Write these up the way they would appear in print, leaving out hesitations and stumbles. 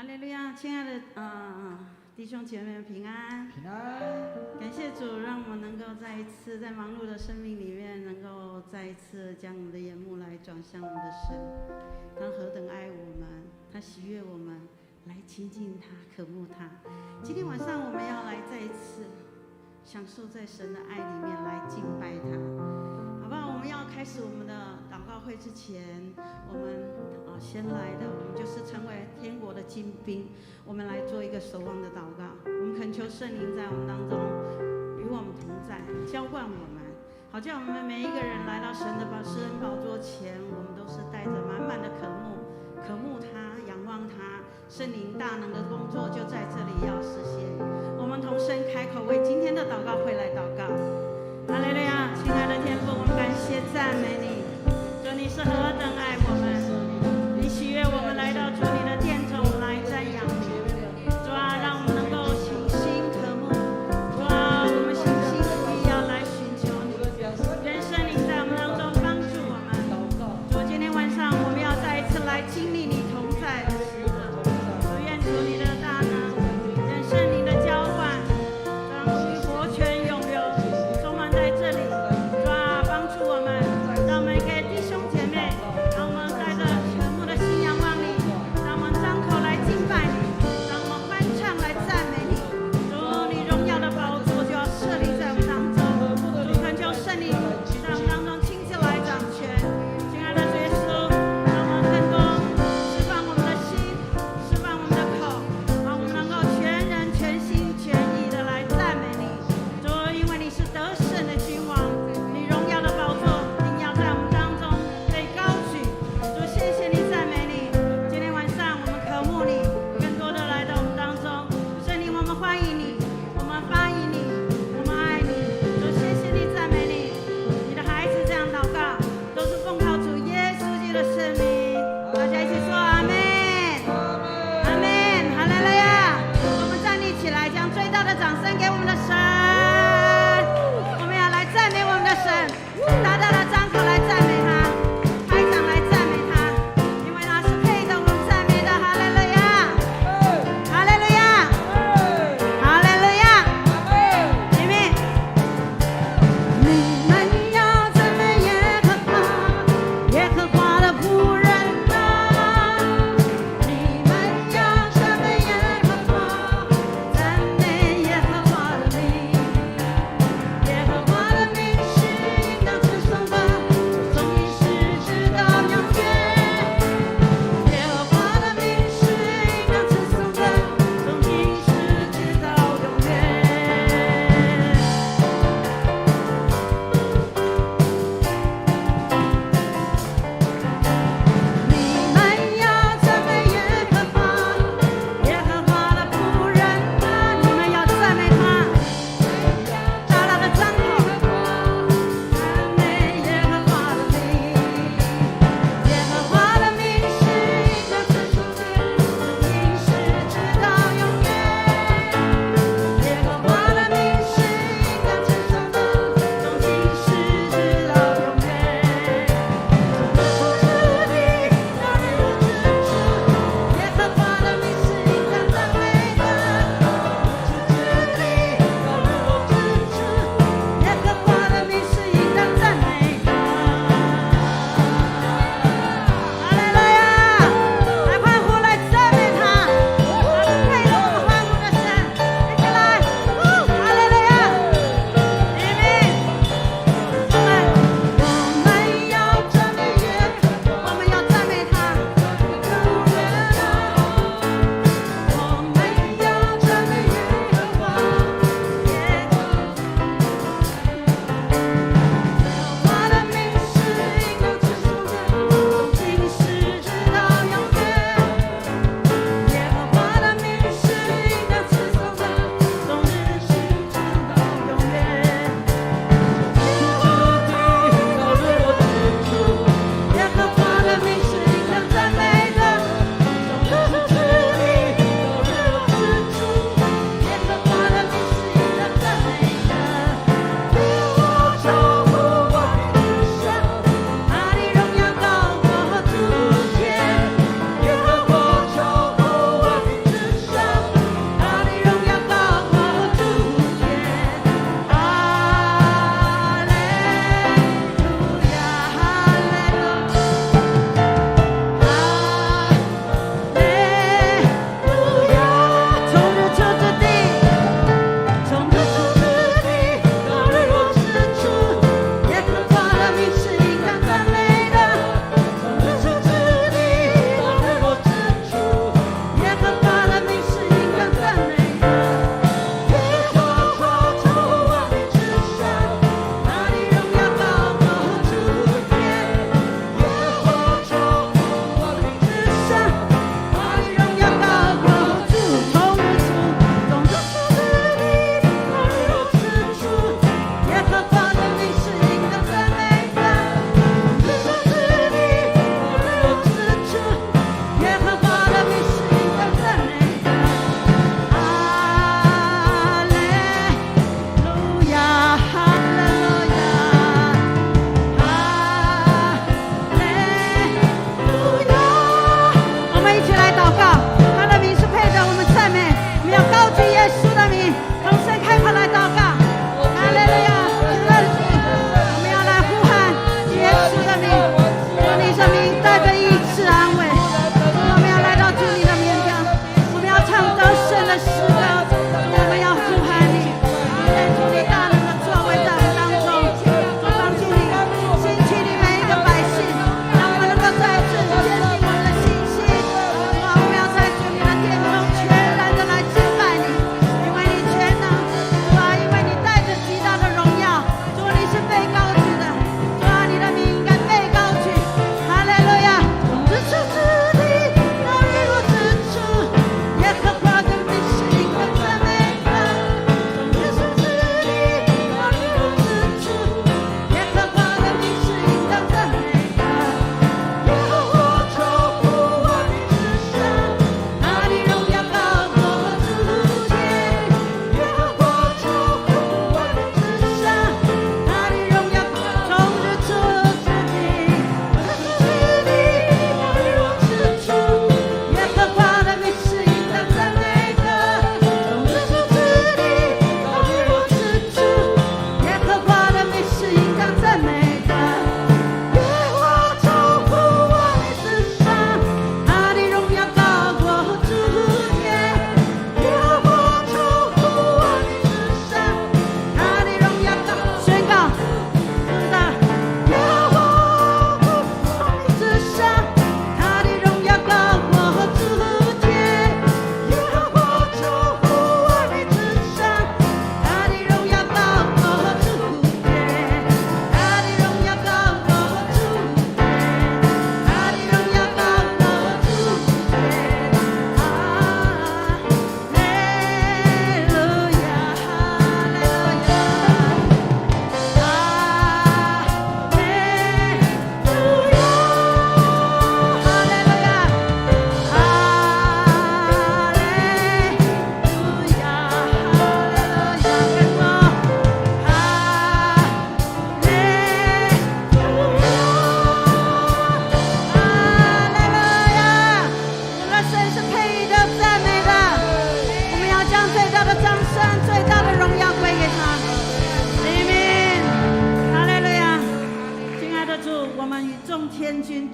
利路亚，亲爱的弟兄姐妹们平安，平安。感谢主，让我们能够再一次在忙碌的生命里面，能够再一次将我们的眼目来转向我们的神。他何等爱我们，他喜悦我们，来亲近他，渴慕他。今天晚上我们要来再一次享受在神的爱里面来敬拜他，好不好？我们要开始我们的祷告会之前，我们先来的，我们就是成为天国的精兵，我们来做一个守望的祷告。我们恳求圣灵在我们当中与我们同在，浇灌我们，好叫我们每一个人来到神的施恩宝座前，我们都是带着满满的渴慕他，仰望他。圣灵大能的工作就在这里要实现。我们同声开口为今天的祷告会来祷告。哈利路亚，亲爱的天父，我们感谢赞美你，主你是何等爱我们，你喜悦我们来到主你的殿中来瞻仰你。主啊，让我们能够倾心渴慕，主啊，我们心心意要来寻求你，愿圣灵在我们当中帮助我们。主，今天晚上我们要再一次来经历你同在的时刻，主愿主你的大能，愿圣灵的浇灌，让活泉涌流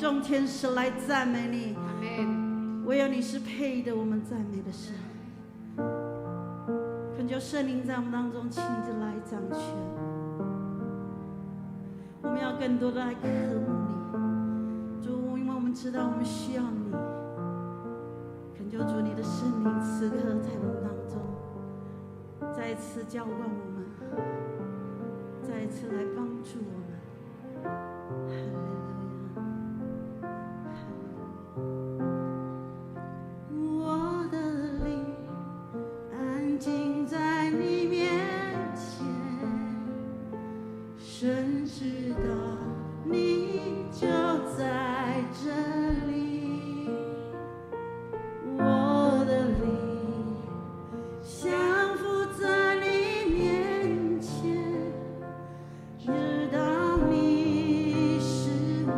众天使来赞美你。唯有你是配的，我们赞美的神。恳求圣灵在我们当中亲自来掌权，我们要更多的来渴慕你，主，因为我们知道我们需要你。恳求主你的圣灵此刻在我们当中，再一次浇灌我们，再一次来帮助我们。哈利路亚，我的灵安静在你面前，神知道你就在这里，我的灵降服在你面前，知道你是我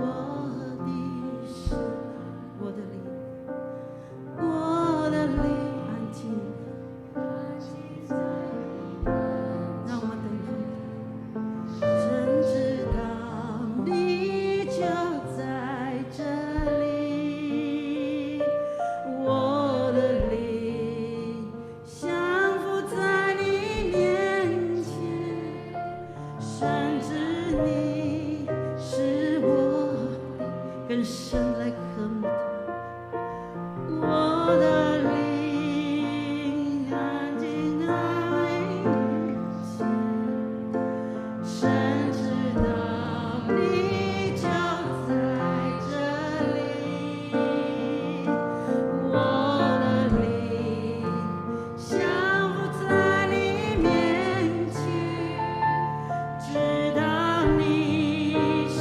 的神，我的灵，我的灵安静，让我们等候，神知道你就在这里，我的灵降服在你面前，神知你是我的，更深来渴慕他，我的灵安静在你前，神知道你就在这里，我的灵降服在你面前，知道你是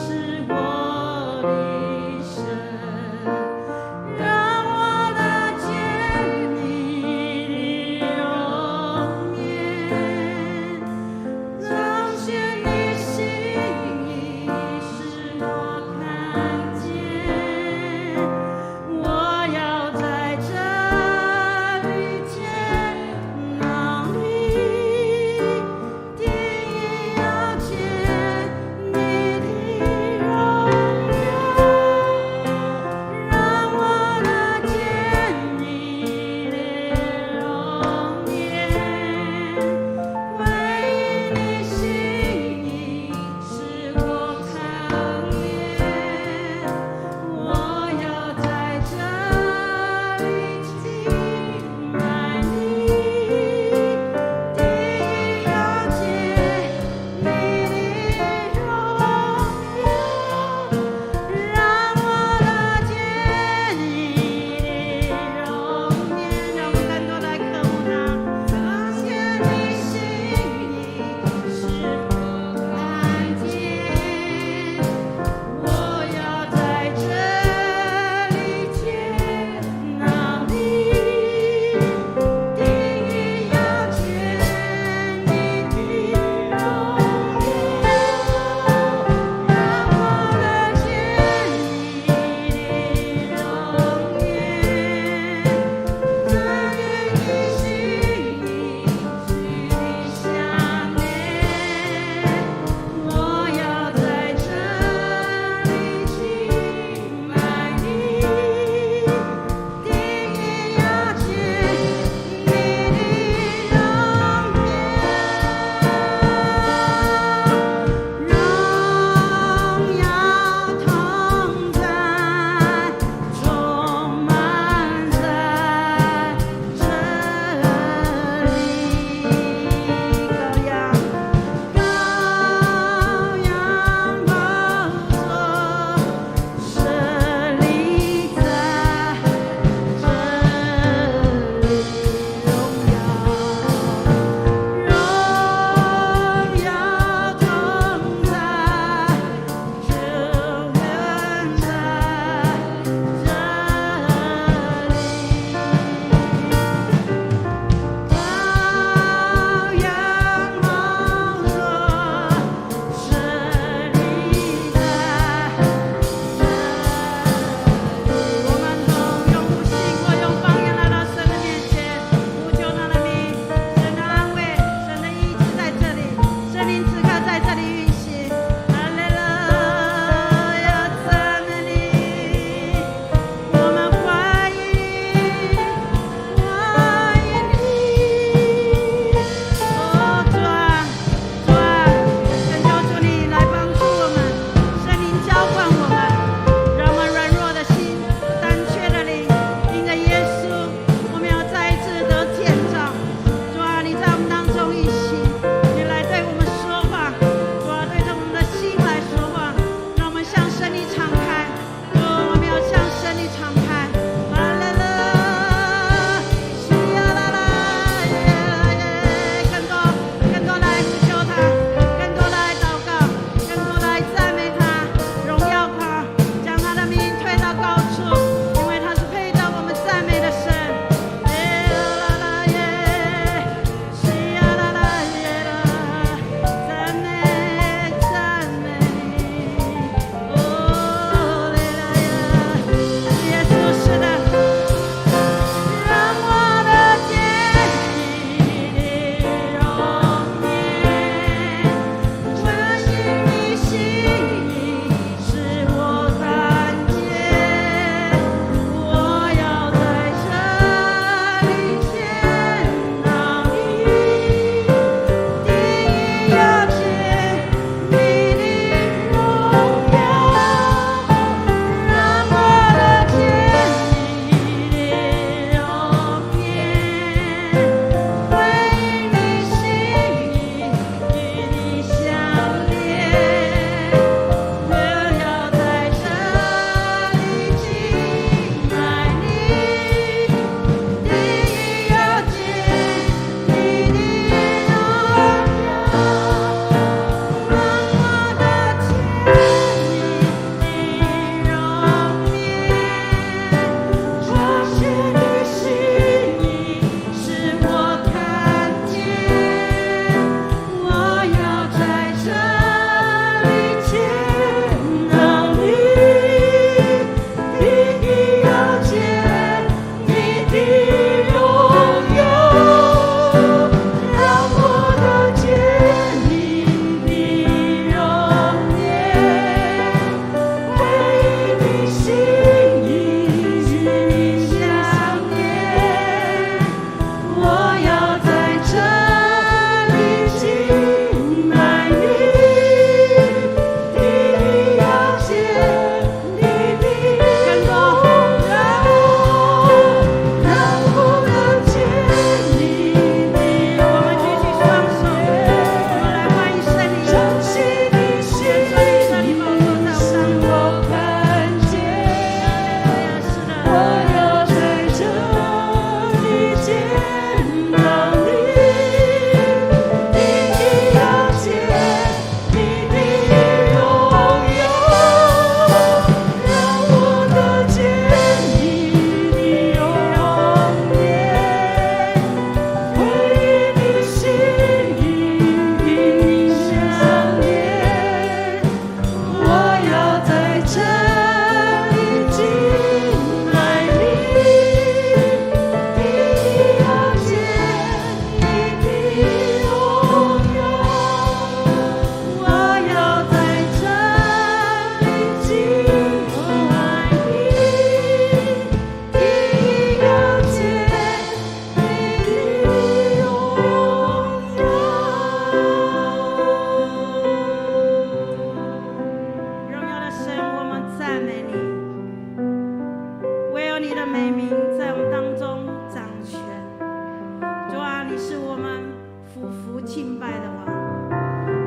我的神。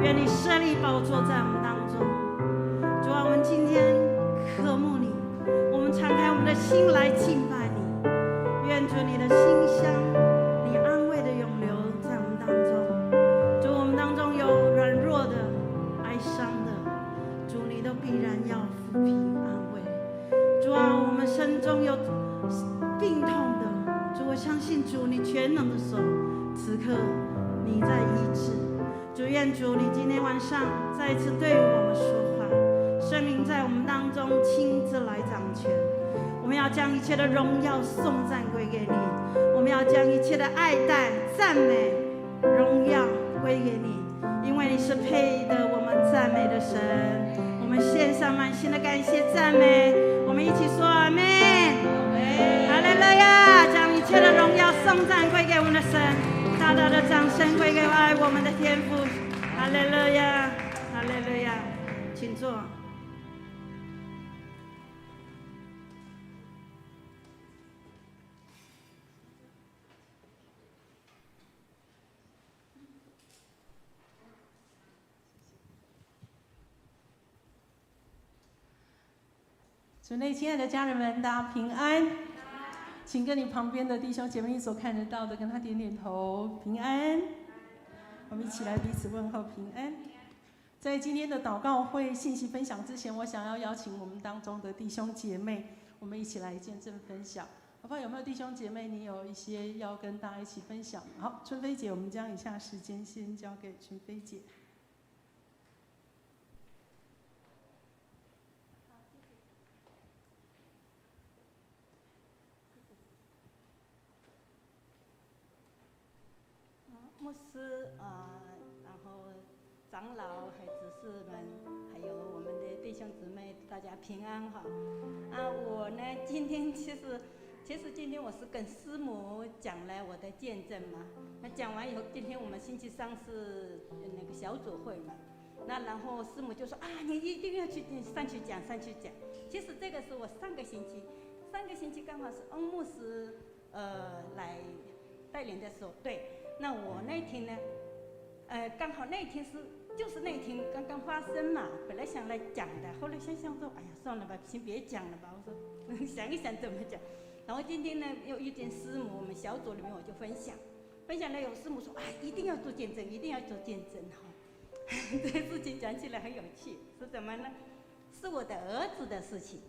愿你设立宝座在我们当中。主啊，我们今天渴慕你，我们敞开我们的心来敬拜你。愿主你的馨香，你安慰的涌流在我们当中。主，我们当中有软弱的、哀伤的，主你都必然要抚平安慰。主啊，我们身中有病痛的，主，我相信主你全能的手，此刻你在医治。主，愿主你今天晚上再一次对于我们说话，圣灵在我们当中亲自来掌权。我们要将一切的荣耀颂赞归给你，我们要将一切的爱戴赞美荣耀归给你，因为你是配得我们赞美的神。我们献上满心的感谢赞美，我们一起说阿们。哈利路亚！将一切的荣耀颂赞归给我们的神，大大的掌声归给爱我们的天父。哈利路亚，哈利路亚，请坐。主内亲爱的家人们，大家平安。请跟你旁边的弟兄姐妹，你所看得到的，跟他点点头，平安。我们一起来彼此问候平安。在今天的祷告会信息分享之前，我想要邀请我们当中的弟兄姐妹，我们一起来见证分享。好不好？有没有弟兄姐妹，你有一些要跟大家一起分享？好，春飞姐，我们将以下时间先交给春飞姐。牧师然后长老和执事们，还有我们的弟兄姊妹，大家平安哈。我呢，今天其实今天我是跟师母讲了我的见证嘛。那讲完以后，今天我们星期三是那个小组会嘛。那然后师母就说你一定要上去讲。其实这个是我上个星期刚好是恩牧师来带领的时候，对。那我那天呢，刚好那天就是那天刚刚发生嘛，本来想来讲的，后来想说，哎呀，算了吧，先别讲了吧。我说想一想怎么讲。然后今天呢，又遇见师母，我们小组里面我就分享了，有师母说，一定要做见证哈。这个事情讲起来很有趣，是怎么呢？是我的儿子的事情。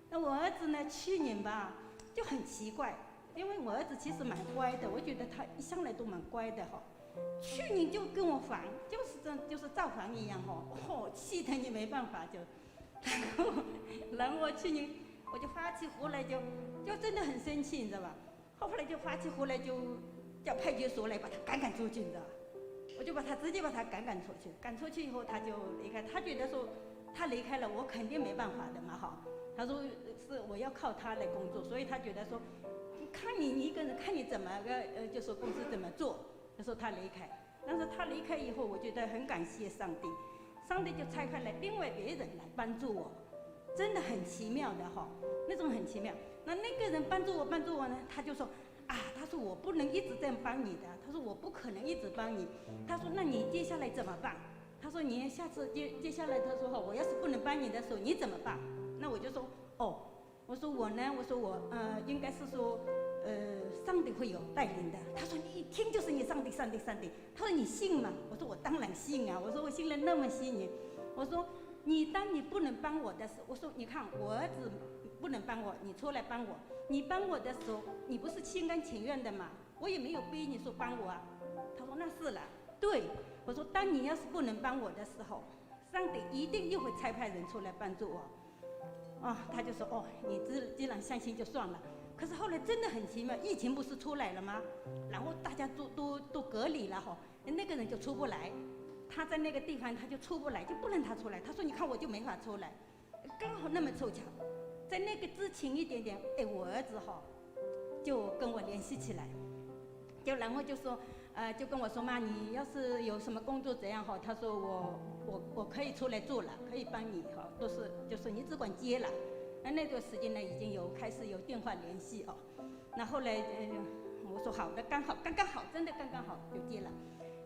那我儿子呢，去年吧就很奇怪。因为我儿子其实蛮乖的，我觉得他一向来都蛮乖的哈。去年就跟我烦，就是造反一样哈，气得你没办法就，然后去年我就发起火来就真的很生气，你知道吧？后来就发起火来就叫派出所来把他赶出去，你知道吧？我就直接把他赶出去，赶出去以后他就离开，他觉得说他离开了我肯定没办法的嘛哈。他说是我要靠他来工作，所以他觉得说。看你一个人，看你怎么就说公司怎么做，就说他离开。但是他离开以后，我觉得很感谢上帝，上帝就拆开来另外别人来帮助我，真的很奇妙的哈，那种很奇妙。那个人帮助我呢，他就说他说我不能一直这样帮你的，他说我不可能一直帮你，他说那你接下来怎么办？他说你下次接下来他说我要是不能帮你的时候你怎么办？那我就说我说我呢，应该是说，上帝会有带领的。他说你一听就是你上帝。他说你信吗？我说我当然信啊。我说我信了那么些年。我说当你不能帮我的时候，我说你看我儿子不能帮我，你出来帮我。你帮我的时候，你不是心甘情愿的嘛？我也没有逼你说帮我啊。他说那是了，对。我说当你要是不能帮我的时候，上帝一定又会差派人出来帮助我。他就说你既然相信就算了。可是后来真的很奇妙，疫情不是出来了吗？然后大家都隔离了哈，那个人就出不来，他在那个地方他就出不来，就不让他出来。他说你看我就没法出来，刚好那么凑巧，在那个之前一点点，我儿子就跟我联系起来，然后就说就跟我说妈，你要是有什么工作怎样他说我可以出来做了，可以帮你都是就是你只管接了。那段时间呢，已经开始有电话联系那后来我说好的，刚好，真的刚好就接了。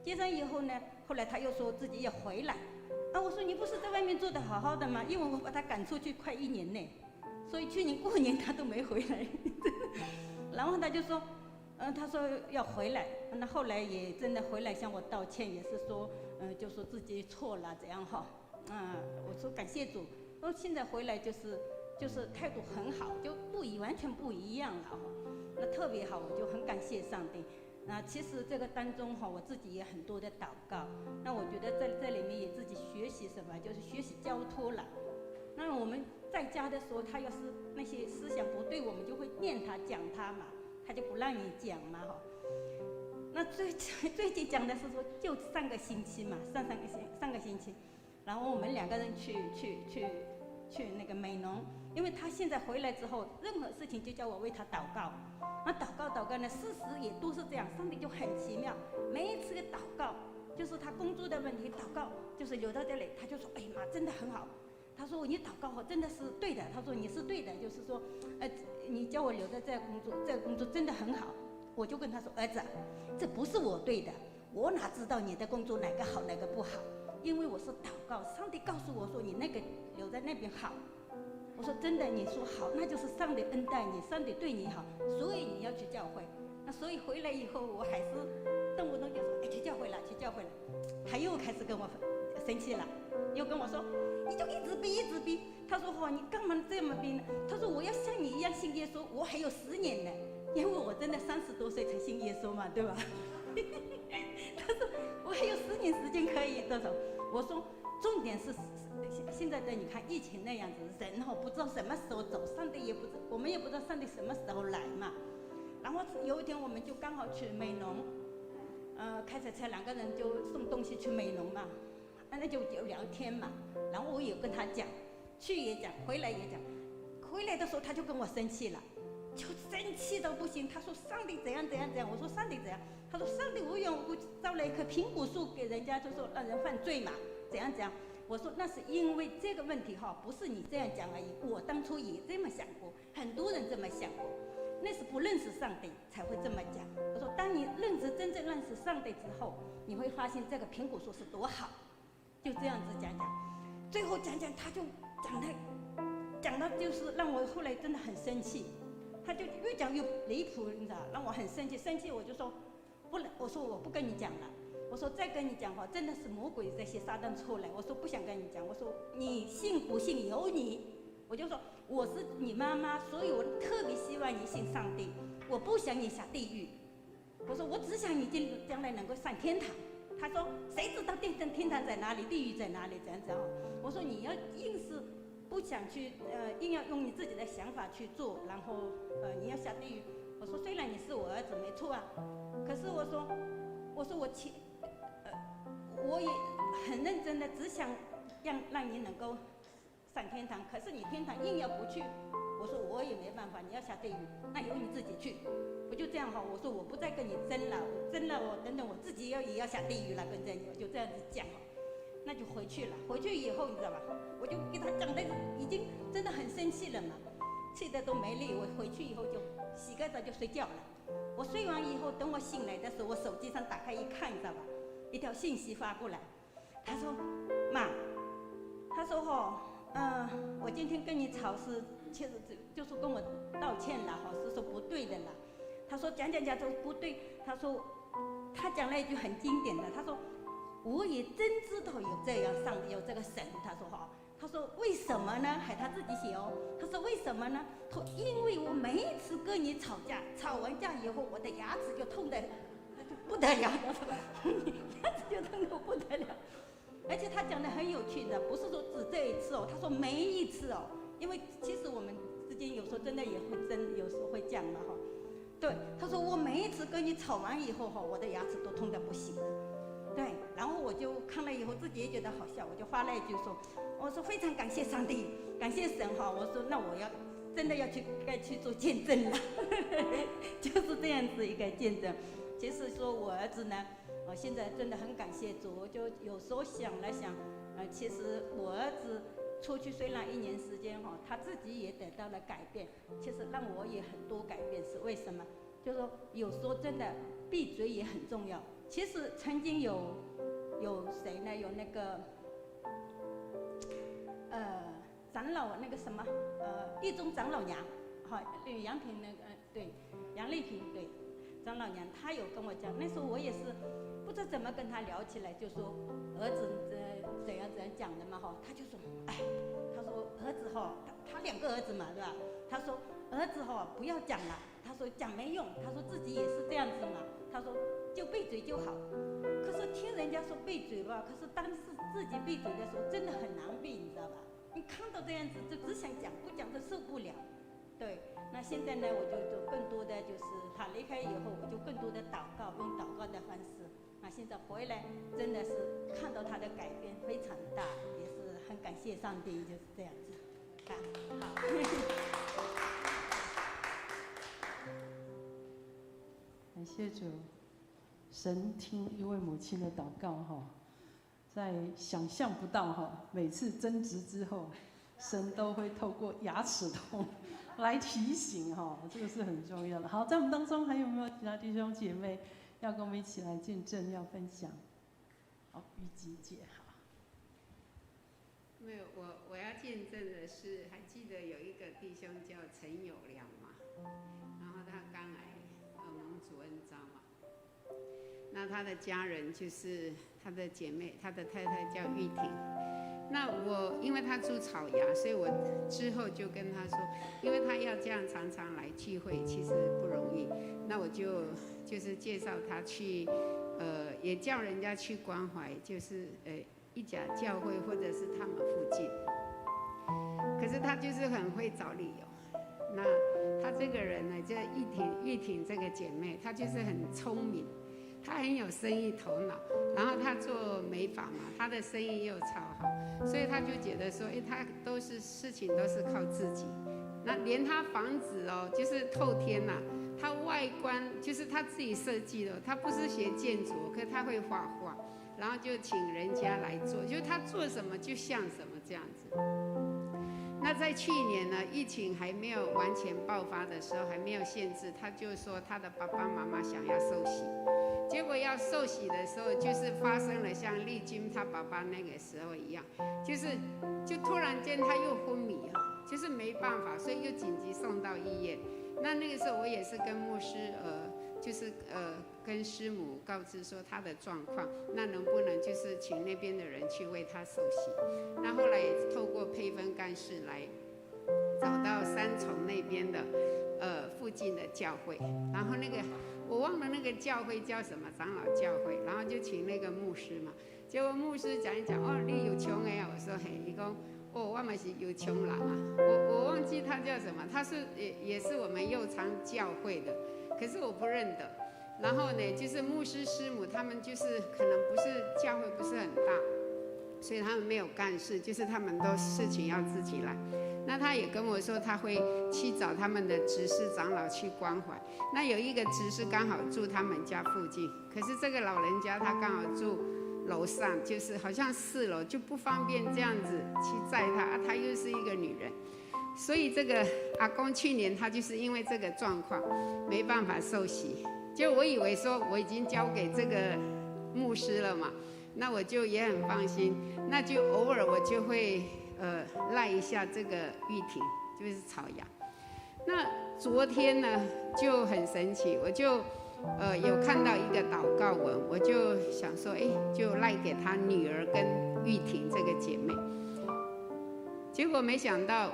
接上以后呢，后来他又说自己要回来。我说你不是在外面做得好好的吗？因为我把他赶出去快1年呢，所以去年过年他都没回来。然后他就说，他说要回来。那后来也真的回来向我道歉，也是说，就说自己错了这样哈。我说感谢主。现在回来就是态度很好，就完全不一样了哈。那特别好，我就很感谢上帝。那其实这个当中哈，我自己也很多的祷告。那我觉得在这里面也自己学习什么，就是学习交托了。那我们在家的时候，他要是那些思想不对，我们就会念他讲他嘛，他就不让你讲嘛哈。那最近讲的是说，就上个星期嘛，上个星期，然后我们2个人去那个美容，因为他现在回来之后，任何事情就叫我为他祷告。那祷告呢，事实也都是这样，上帝就很奇妙。每一次的祷告，就是他工作的问题，祷告就是留到这里，他就说：“哎妈，真的很好。”他说：“你祷告真的是对的。”他说：“你是对的，就是说，你叫我留在这个工作真的很好。”我就跟他说：“儿子，这不是我对的，我哪知道你的工作哪个好哪个不好？因为我是祷告，上帝告诉我说你那个留在那边好。”我说真的，你说好，那就是上帝恩待你，上帝对你好，所以你要去教会。那所以回来以后，我还是动不动就说：“哎，去教会了。”他又开始跟我生气了，又跟我说：“你就一直逼。”他说：“你干嘛这么逼呢？”他说：“我要像你一样信耶稣，我还有10年呢，因为我真的30多岁才信耶稣嘛，对吧？”他说：“我还有10年时间可以这种。”我说：“重点是。”现在的你看疫情那样子，人不知道什么时候走，上帝也不知，我们也不知道上帝什么时候来嘛。然后有一天我们就刚好去美容，开着车2个人就送东西去美容嘛，那就聊天嘛。然后我也跟他讲，去也讲，回来也讲。回来的时候他就跟我生气了，就生气到不行。他说上帝怎样。我说上帝怎样？他说上帝无缘无故造了一棵苹果树给人家，就说让人犯罪嘛，怎样。我说那是因为这个问题不是你这样讲而已，我当初也这么想过，很多人这么想过，那是不认识上帝才会这么讲。我说当你真正认识上帝之后，你会发现这个苹果树是多好。就这样子讲，最后讲他就讲到就是让我后来真的很生气，他就越讲越离谱，你知道，让我很生气。我就说不能，我说我不跟你讲了。我说再跟你讲话，真的是魔鬼这些撒旦出来。我说不想跟你讲。我说你信不信由你。我就说我是你妈妈，所以我特别希望你信上帝，我不想你下地狱。我说我只想你将来能够上天堂。他说谁知道天堂在哪里，地狱在哪里？这样子。我说你要硬是不想去，硬要用你自己的想法去做，然后你要下地狱。我说虽然你是我儿子没错啊，可是我说我也很认真的，只想让你能够上天堂。可是你天堂硬要不去，我说我也没办法，你要下地狱，那由你自己去。我就这样我说我不再跟你争了，我等等我自己也要下地狱了，跟着你，我就这样子讲那就回去了。回去以后你知道吧，我就给他讲的已经真的很生气了嘛，气得都没力。我回去以后就洗个澡就睡觉了。我睡完以后，等我醒来的时候，我手机上打开一看，你知道吧？一条信息发过来，他说：“妈，他说我今天跟你吵是，其实就是跟我道歉了是说不对的了。他说讲都不对。他说他讲了一句很经典的，他说我也真知道有这样上帝有这个神。他说为什么呢？还他自己写他说为什么呢？他说因为我每一次跟你吵架，吵完架以后，我的牙齿就痛得不得了，牙齿就痛得不得了。而且他讲的很有趣的，不是说只这一次他说每一次因为其实我们之间有时候真的也会争，有时候会讲嘛对，他说我每一次跟你吵完以后我的牙齿都痛得不行。对，然后我就看了以后自己也觉得好笑，我就发了一句我说非常感谢上帝，感谢神我说那我要真的该去做见证了，就是这样子一个见证。其实说我儿子呢，我现在真的很感谢主。我就有时候想了想，其实我儿子出去虽然1年时间他自己也得到了改变，其实让我也很多改变。是为什么？就是说有时候真的闭嘴也很重要，其实曾经有谁呢？有那个长老那个什么狱中长老娘，好，杨平那个对，杨丽萍对，长老娘她有跟我讲，那时候我也是不知道怎么跟她聊起来，就说儿子怎样讲的嘛哈，他就说哎，他说儿子哈，他2个儿子嘛对吧？他说儿子哈不要讲了，他说讲没用，他说自己也是这样子嘛，他说就闭嘴就好。可是听人家说闭嘴吧，可是当时自己闭嘴的时候真的很难闭，你知道吧？你看到这样子就只想讲，不讲都受不了。对，那现在呢，我就更多的就是他离开以后，我就更多的祷告，用祷告的方式。那现在回来真的是看到他的改变非常大，也是很感谢上帝，就是这样子。好。感谢主，神听一位母亲的祷告哈，在想象不到哈，每次争执之后，神都会透过牙齿痛来提醒哈，这个是很重要的。好，在我们当中还有没有其他弟兄姐妹要跟我们一起来见证、要分享？好，玉吉姐好。没有，我要见证的是，还记得有一个弟兄叫陈友良嘛，然后他刚来蒙主恩召嘛，那他的家人就是他的姐妹，他的太太叫玉婷。那我因为他住草衙，所以我之后就跟他说，因为他要这样常常来聚会，其实不容易。那我就是介绍他去，也叫人家去关怀，就是一家教会或者是他们附近。可是他就是很会找理由。那他这个人呢，就玉婷这个姐妹，她就是很聪明。他很有生意头脑，然后他做美发嘛，他的生意又超好，所以他就觉得说，他事情都是靠自己。那连他房子哦，就是透天呐，他外观就是他自己设计的，他不是学建筑，可是他会画画，然后就请人家来做，就是他做什么就像什么这样子。那在去年呢，疫情还没有完全爆发的时候，还没有限制，他就说他的爸爸妈妈想要受洗。结果要受洗的时候，就是发生了像丽君他爸爸那个时候一样，就突然间他又昏迷了，就是没办法，所以又紧急送到医院。那个时候我也是跟牧师跟师母告知说他的状况，那能不能就是请那边的人去为他受洗？那后来也透过配分干事来找到三重那边的附近的教会，然后我忘了那个教会叫什么长老教会，然后就请那个牧师嘛，结果牧师讲一讲，你有穷哎，我说嘿，他说我嘛是有穷人啊，我忘记他叫什么，他是也是我们右长教会的，可是我不认得。然后呢，就是牧师师母他们就是可能不是教会不是很大，所以他们没有干事，就是他们都事情要自己来。那他也跟我说他会去找他们的执事长老去关怀。那有一个执事刚好住他们家附近，可是这个老人家他刚好住楼上，就是好像4楼，就不方便这样子去载他，他又是一个女人，所以这个阿公去年他就是因为这个状况没办法受洗。就我以为说我已经交给这个牧师了嘛，那我就也很放心，那就偶尔我就会赖一下这个玉婷，就是草衙。那昨天呢就很神奇，我就有看到一个祷告文，我就想说，就赖给他女儿跟玉婷这个姐妹。结果没想到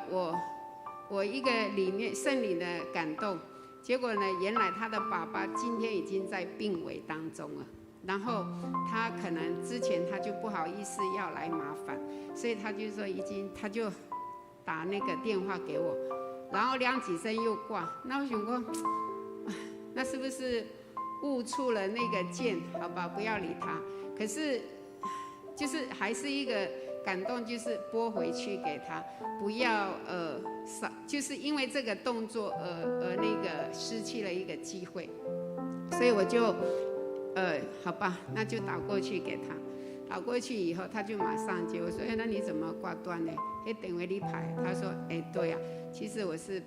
我一个里面圣灵的感动，结果呢，原来他的爸爸今天已经在病危当中了。然后他可能之前他就不好意思要来麻烦，所以他就说他就打那个电话给我，然后亮几声又挂。那我想说，那是不是误触了那个键？好吧，不要理他。可是就是还是一个感动，就是拨回去给他，不要就是因为这个动作而那个失去了一个机会，所以我就好吧，那就打过去给他。打过去以后，他就马上接我说：“那你怎么挂断呢？电话你拍。”他说：“对啊，其实我是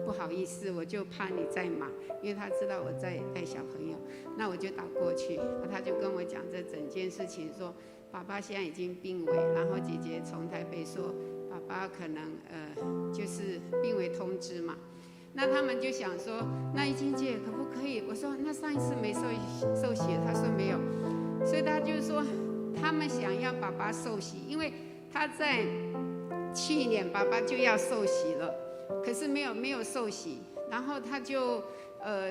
不好意思，我就怕你在忙，因为他知道我在带小朋友，那我就打过去。他就跟我讲这整件事情，说爸爸现在已经病危，然后姐姐从台北说爸爸可能就是病危通知嘛。”那他们就想说，那怡君姐可不可以？我说那上一次没受洗，他说没有，所以他就说他们想要爸爸受洗，因为他在去年爸爸就要受洗了，可是没有受洗，然后他就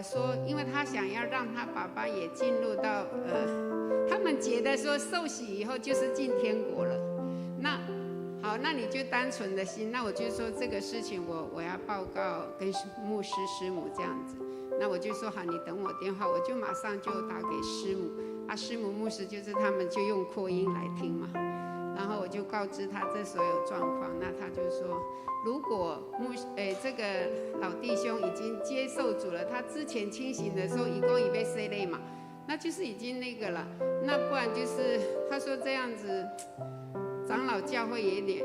说，因为他想要让他爸爸也进入到他们觉得说受洗以后就是进天国了，那。好，那你就单纯的心，那我就说这个事情我要报告跟牧师师母这样子，那我就说好，你等我电话，我就马上就打给师母，师母牧师就是他们就用扩音来听嘛，然后我就告知他这所有状况，那他就说，如果这个老弟兄已经接受主了，他之前清醒的时候一共已被洗礼嘛，那就是已经那个了，那不然就是他说这样子。长老教会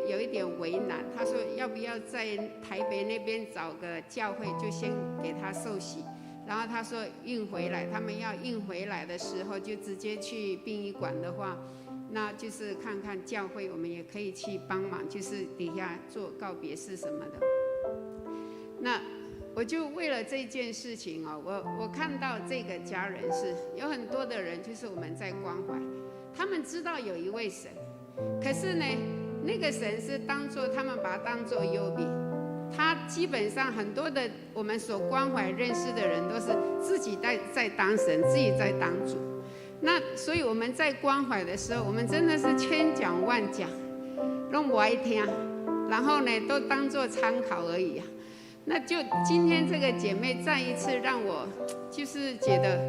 有一点为难，他说要不要在台北那边找个教会，就先给他受洗，然后他说运回来，他们要运回来的时候就直接去殡仪馆的话，那就是看看教会，我们也可以去帮忙，就是底下做告别式什么的。那我就为了这件事情哦，我看到这个家人是有很多的人，就是我们在关怀，他们知道有一位神。可是呢，那个神是他们把它当作优比，他基本上很多的我们所关怀认识的人都是自己在当神，自己在当主。那所以我们在关怀的时候，我们真的是千讲万讲，让我爱听，然后呢都当作参考而已啊。那就今天这个姐妹再一次让我就是觉得，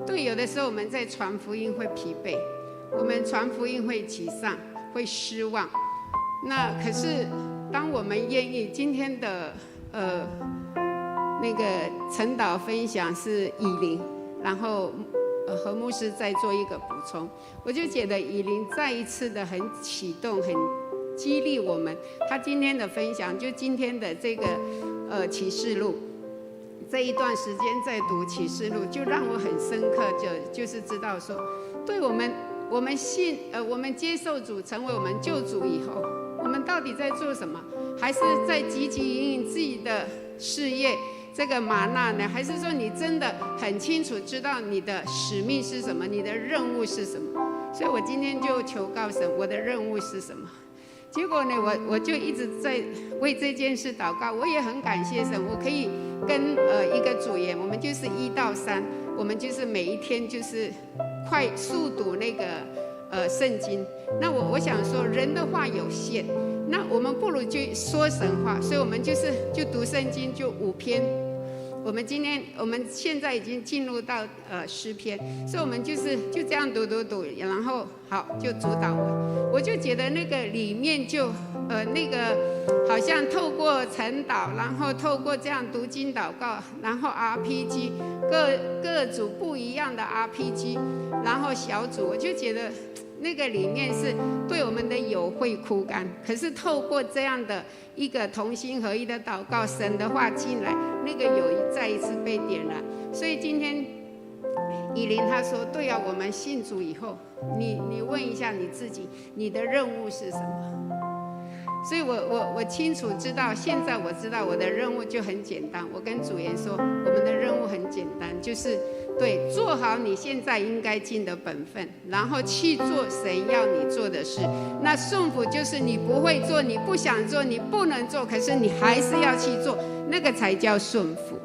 对，有的时候我们在传福音会疲惫，我们传福音会沮丧。会失望，那可是当我们愿意，今天的那个晨祷分享是以琳，然后何牧师再做一个补充，我就觉得以琳再一次的很启动，很激励我们。他今天的分享，就今天的这个启示录，这一段时间在读启示录，就让我很深刻，就是知道说，对我们我们接受主成为我们救主以后，我们到底在做什么？还是在积极营运自己的事业？这个玛纳呢？还是说你真的很清楚知道你的使命是什么，你的任务是什么？所以我今天就求告神，我的任务是什么？结果呢，我就一直在为这件事祷告。我也很感谢神，我可以跟一个组员，我们就是1到3，我们就是每一天就是快速读那个圣经。那我想说，人的话有限，那我们不如就说神话，所以我们就读圣经，就5篇。我们现在已经进入到诗篇，所以我们就这样读，然后好就主导我就觉得那个里面就那个好像透过晨祷，然后透过这样读经祷告，然后 RPG 各组不一样的 RPG， 然后小组，我就觉得那个里面是对我们的友会枯干，可是透过这样的一个同心合一的祷告，神的话进来，那个友谊再一次被点燃。所以今天以琳她说，对啊，我们信主以后，你问一下你自己，你的任务是什么？所以我清楚知道，现在我知道我的任务就很简单。我跟主言说，我们的任务很简单，就是对，做好你现在应该尽的本分，然后去做神要你做的事。那顺服就是你不会做，你不想做，你不能做，可是你还是要去做，那个才叫顺服。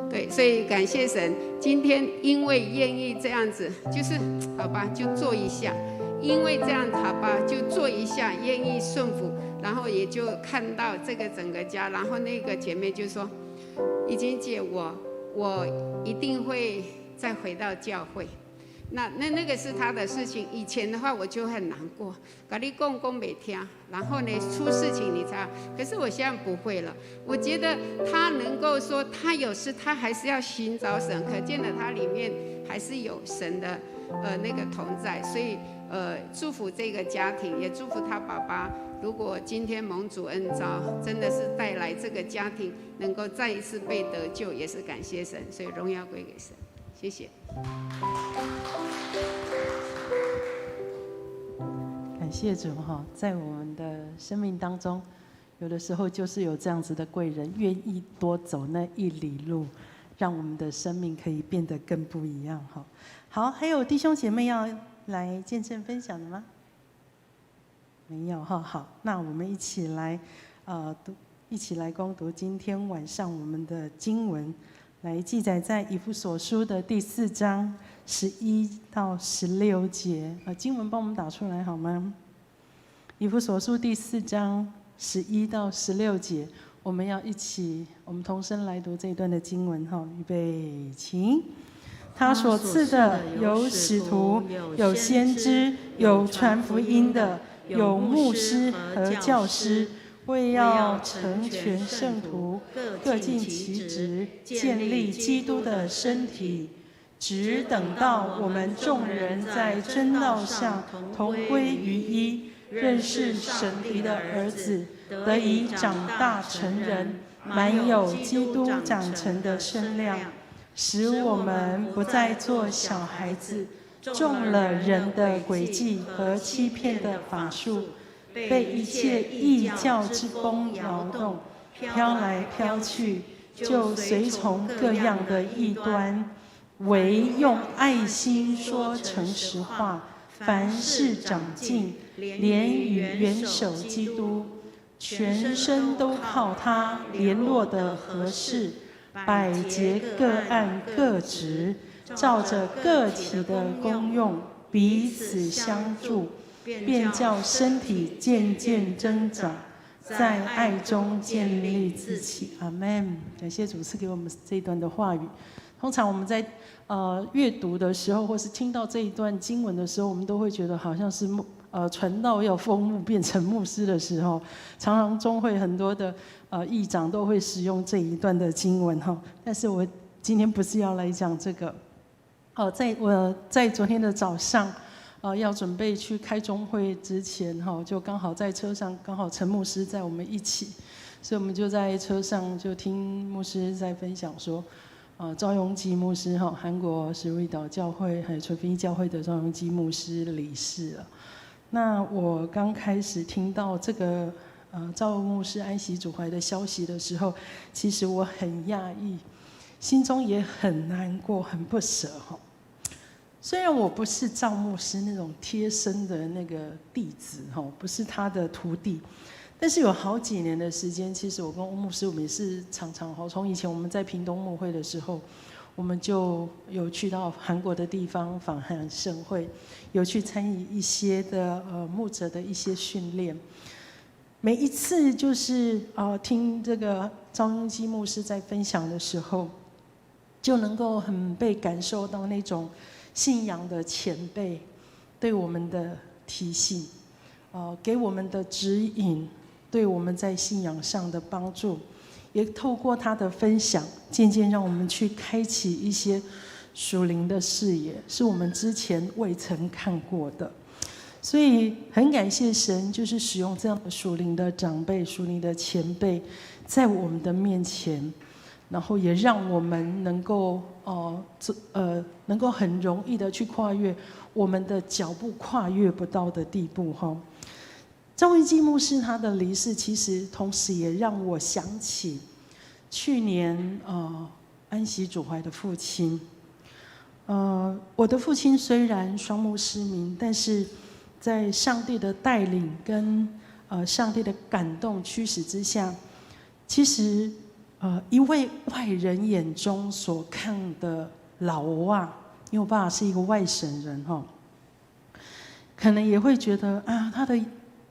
对，所以感谢神，今天因为愿意这样子，就是好吧，就做一下。因为这样好吧，就做一下，愿意顺服，然后也就看到这个整个家。然后那个姐妹就说：“怡君姐，我一定会再回到教会。”那个是她的事情。以前的话我就很难过，跟你讲没听，然后呢出事情你才。可是我现在不会了。我觉得她能够说她有事，她还是要寻找神，可见的她里面还是有神的那个同在，所以祝福这个家庭，也祝福他爸爸。如果今天蒙主恩召，真的是带来这个家庭能够再一次被得救，也是感谢神，所以荣耀归给神。谢谢。感谢主哈，在我们的生命当中，有的时候就是有这样子的贵人，愿意多走那一里路，让我们的生命可以变得更不一样哈。好，还有弟兄姐妹要来见证分享的吗？没有哈，好，那我们一起来一起来攻读今天晚上我们的经文，来记载在以弗所书的第4章11到16节。经文帮我们打出来好吗？以弗所书第4章11到16节，我们要我们同声来读这一段的经文哈。预备，请。他所赐的有使徒，有先知，有传福音的，有牧师和教师，为要成全圣徒，各尽其职，建立基督的身体，直等到我们众人在真道上同归于一，认识神敌的儿子，得以长大成人，满有基督长成的身量，使我们不再做小孩子，中了人的诡计和欺骗的法术，被一切异教之风摇动，飘来飘去，就随从各样的异端，唯用爱心说诚实话，凡事长进，连与元首基督，全身都靠他联络的合适，百节各按各职，照着个体的功用彼此相助，便叫身体渐渐增长，在爱中建立自己。阿们。感谢主赐给我们这一段的话语。通常我们在阅读的时候，或是听到这一段经文的时候，我们都会觉得好像是传道要封牧变成牧师的时候，常常中会很多的义长都会使用这一段的经文哈。但是我今天不是要来讲这个。我在昨天的早上，要准备去开中会之前哈，就刚好在车上，刚好陈牧师在我们一起，所以我们就在车上就听牧师在分享说，赵永基牧师哈，韩国史瑞岛教会还有纯福音教会的赵永基牧师离世了。那我刚开始听到这个赵牧师安息主怀的消息的时候，其实我很讶异，心中也很难过，很不舍哈。虽然我不是赵牧师那种贴身的那个弟子哈，不是他的徒弟，但是有好几年的时间，其实我跟欧牧师我们也是常常哈，从以前我们在屏东牧会的时候，我们就有去到韩国的地方访韩盛会，有去参与一些的牧者的一些训练。每一次就是听这个赵永基牧师在分享的时候，就能够很被感受到那种信仰的前辈对我们的提醒，给我们的指引，对我们在信仰上的帮助，也透过他的分享，渐渐让我们去开启一些属灵的视野，是我们之前未曾看过的。所以很感谢神，就是使用这样的属灵的长辈、属灵的前辈，在我们的面前，然后也让我们能够能够很容易的去跨越我们的脚步跨越不到的地步哈。赵永基牧师他的离世，其实同时也让我想起去年安息主怀的父亲。我的父亲虽然双目失明，但是在上帝的带领跟上帝的感动驱使之下，其实一位外人眼中所看的老啊，因为我爸爸是一个外省人哈，可能也会觉得他的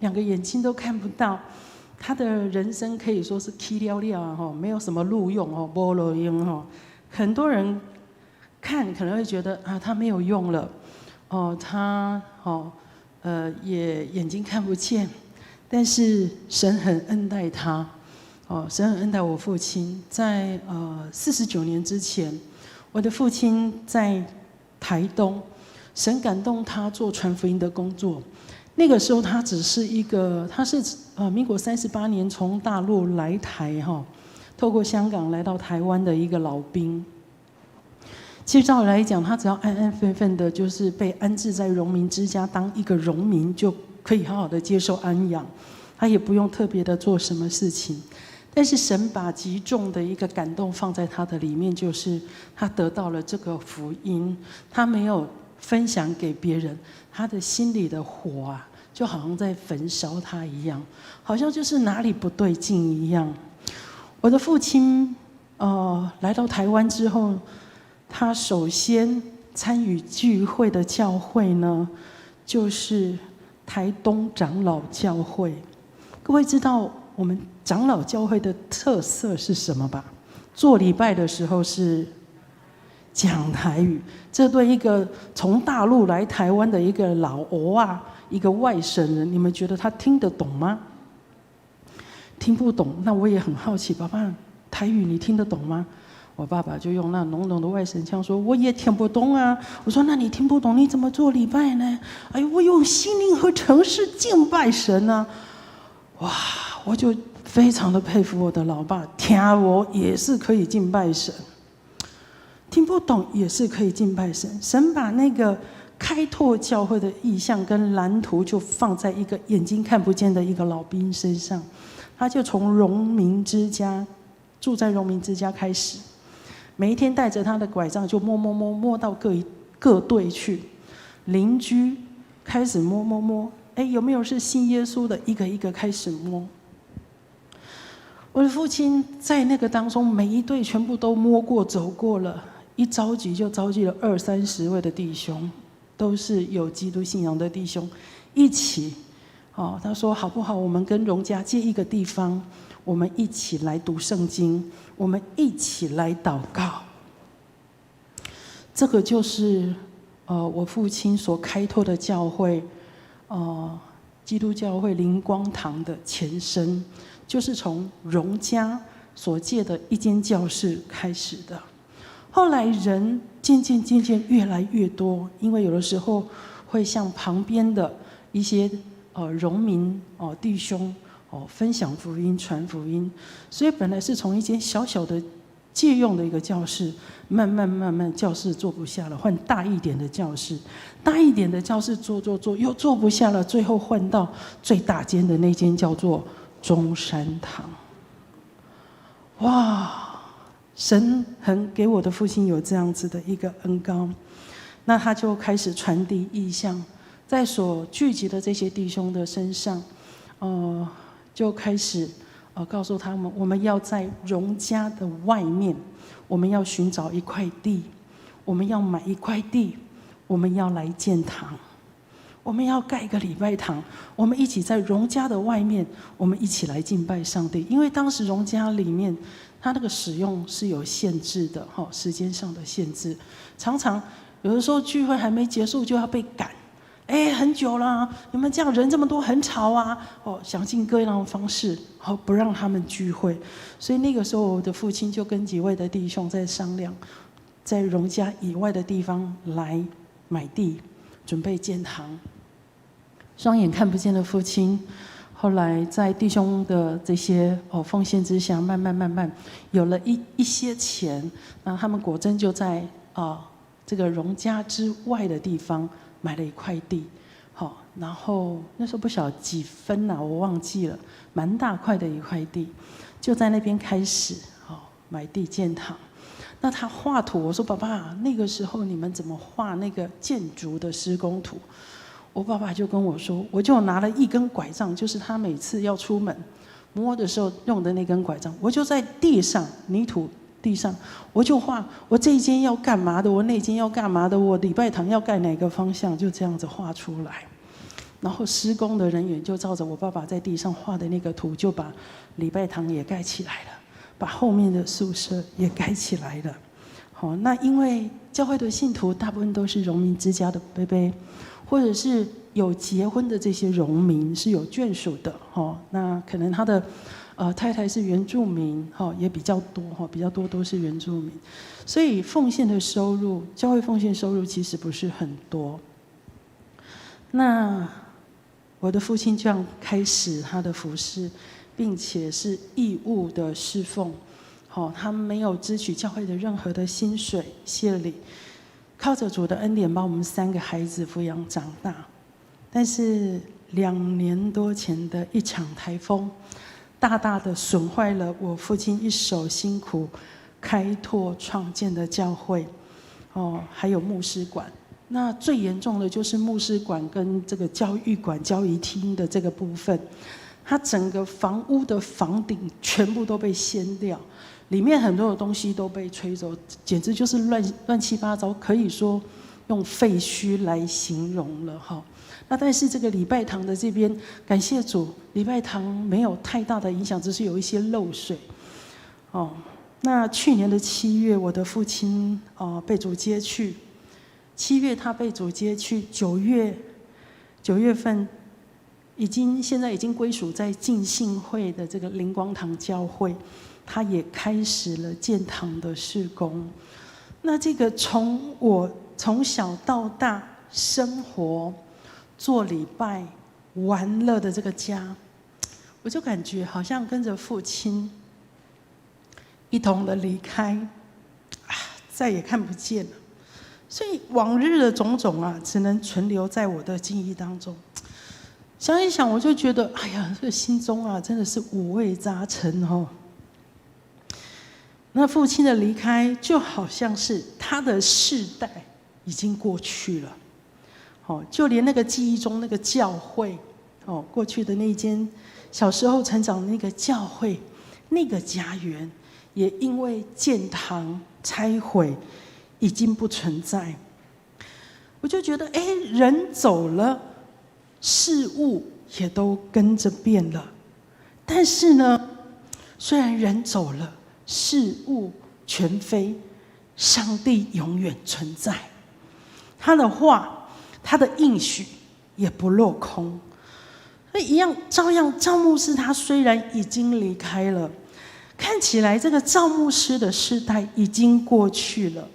2个眼睛都看不到，他的人生可以说是起了了啊哈，没有什么路用哦，没路用哈。很多人看可能会觉得他没有用了，他也眼睛看不见，但是神很恩待他。神很恩待我父亲，在49年之前，我的父亲在台东神感动他做传福音的工作。那个时候他只是一个，他是民国38年从大陆来台透过香港来到台湾的一个老兵。其实照理来讲，他只要安安分分的，就是被安置在荣民之家当一个荣民，就可以好好的接受安养，他也不用特别的做什么事情。但是神把极重的一个感动放在他的里面，就是他得到了这个福音，他没有分享给别人，他的心里的火啊，就好像在焚烧他一样，好像就是哪里不对劲一样。我的父亲来到台湾之后，他首先参与聚会的教会呢，就是台东长老教会。各位知道我们长老教会的特色是什么吧？做礼拜的时候是讲台语，这对一个从大陆来台湾的一个老欧啊，一个外省人，你们觉得他听得懂吗？听不懂。那我也很好奇，爸爸，台语你听得懂吗？我爸爸就用那浓浓的外省腔说：“我也听不懂啊。”我说：“那你听不懂，你怎么做礼拜呢？”哎呦，我用心灵和诚实敬拜神啊！哇，我就非常的佩服我的老爸，听我也是可以敬拜神，听不懂也是可以敬拜神。神把那个开拓教会的意象跟蓝图，就放在一个眼睛看不见的一个老兵身上，他就从荣民之家住在荣民之家开始。每一天带着他的拐杖就摸到各队去，邻居开始摸，哎，有没有是信耶稣的？一个一个开始摸。我的父亲在那个当中，每一队全部都摸过走过了，一召集就召集了20-30位的弟兄，都是有基督信仰的弟兄，一起。他说好不好？我们跟荣家借一个地方，我们一起来读圣经，我们一起来祷告。这个就是我父亲所开拓的教会，基督教会灵光堂的前身，就是从荣家所借的一间教室开始的。后来人渐渐越来越多，因为有的时候会向旁边的一些荣民弟兄分享福音、传福音，所以本来是从一间小小的借用的一个教室，慢慢教室坐不下了，换大一点的教室，大一点的教室坐又坐不下了，最后换到最大间的那间叫做中山堂。哇！神很给我的父亲有这样子的一个恩膏，那他就开始传递异象，在所聚集的这些弟兄的身上，就开始告诉他们，我们要在荣家的外面，我们要寻找一块地，我们要买一块地，我们要来建堂，我们要盖一个礼拜堂，我们一起在荣家的外面，我们一起来敬拜上帝。因为当时荣家里面，它那个使用是有限制的，时间上的限制，常常有的时候聚会还没结束就要被赶。哎，很久了，你们这样人这么多，很吵啊！想尽各样的方式，不让他们聚会。所以那个时候，我的父亲就跟几位的弟兄在商量，在荣家以外的地方来买地，准备建堂。双眼看不见的父亲，后来在弟兄的这些奉献之下，慢慢有了一些钱，那他们果真就在这个荣家之外的地方买了一块地，然后那时候不晓得几分啊，我忘记了，蛮大块的一块地，就在那边开始买地建堂。那他画图，我说爸爸，那个时候你们怎么画那个建筑的施工图？我爸爸就跟我说，我就拿了一根拐杖，就是他每次要出门摸的时候用的那根拐杖，我就在地上泥土地上，我就画我这一间要干嘛的，我那间要干嘛的，我礼拜堂要盖哪个方向，就这样子画出来。然后施工的人员就照着我爸爸在地上画的那个图，就把礼拜堂也盖起来了，把后面的宿舍也盖起来了。那因为教会的信徒大部分都是荣民之家的伯伯，或者是有结婚的这些荣民是有眷属的，那可能他的太太是原住民，也比较多，比较多都是原住民，所以奉献的收入，教会奉献收入其实不是很多。那我的父亲这样开始他的服事，并且是义务的侍奉，他没有支取教会的任何的薪水谢礼，靠着主的恩典把我们3个孩子抚养长大。但是2年多前的一场台风，大大的损坏了我父亲一手辛苦开拓创建的教会，还有牧师馆。那最严重的就是牧师馆跟这个教育馆、教育厅的这个部分，它整个房屋的房顶全部都被掀掉，里面很多的东西都被吹走，简直就是乱七八糟，可以说用废墟来形容了哈。那但是这个礼拜堂的这边，感谢主，礼拜堂没有太大的影响，只是有一些漏水。那去年的7月，我的父亲被主接去，7月他被主接去，9月份现在已经归属在浸信会的这个灵光堂教会，他也开始了建堂的事工。那这个从我从小到大生活、做礼拜、玩乐的这个家，我就感觉好像跟着父亲一同的离开，再也看不见了。所以往日的种种只能存留在我的记忆当中。想一想，我就觉得，哎呀，这心中真的是五味杂陈哦。那父亲的离开，就好像是他的世代已经过去了。就连那个记忆中那个教会，过去的那间小时候成长的那个教会，那个家园，也因为建堂拆毁，已经不存在。我就觉得，人走了，事物也都跟着变了。但是呢，虽然人走了，事物全非，上帝永远存在。他的话，他的应许也不落空。照样赵牧师他虽然已经离开了，看起来这个赵牧师的世代已经过去了，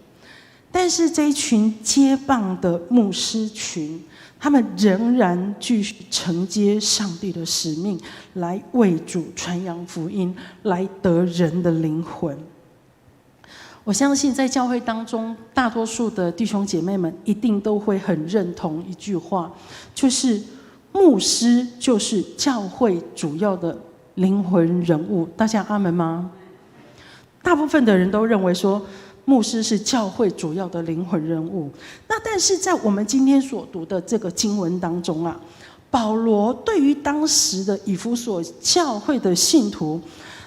但是这一群接棒的牧师群，他们仍然继续承接上帝的使命，来为主传扬福音，来得人的灵魂。我相信在教会当中，大多数的弟兄姐妹们一定都会很认同一句话，就是牧师就是教会主要的灵魂人物。大家阿们吗？大部分的人都认为说，牧师是教会主要的灵魂人物。那但是在我们今天所读的这个经文当中保罗对于当时的以弗所教会的信徒，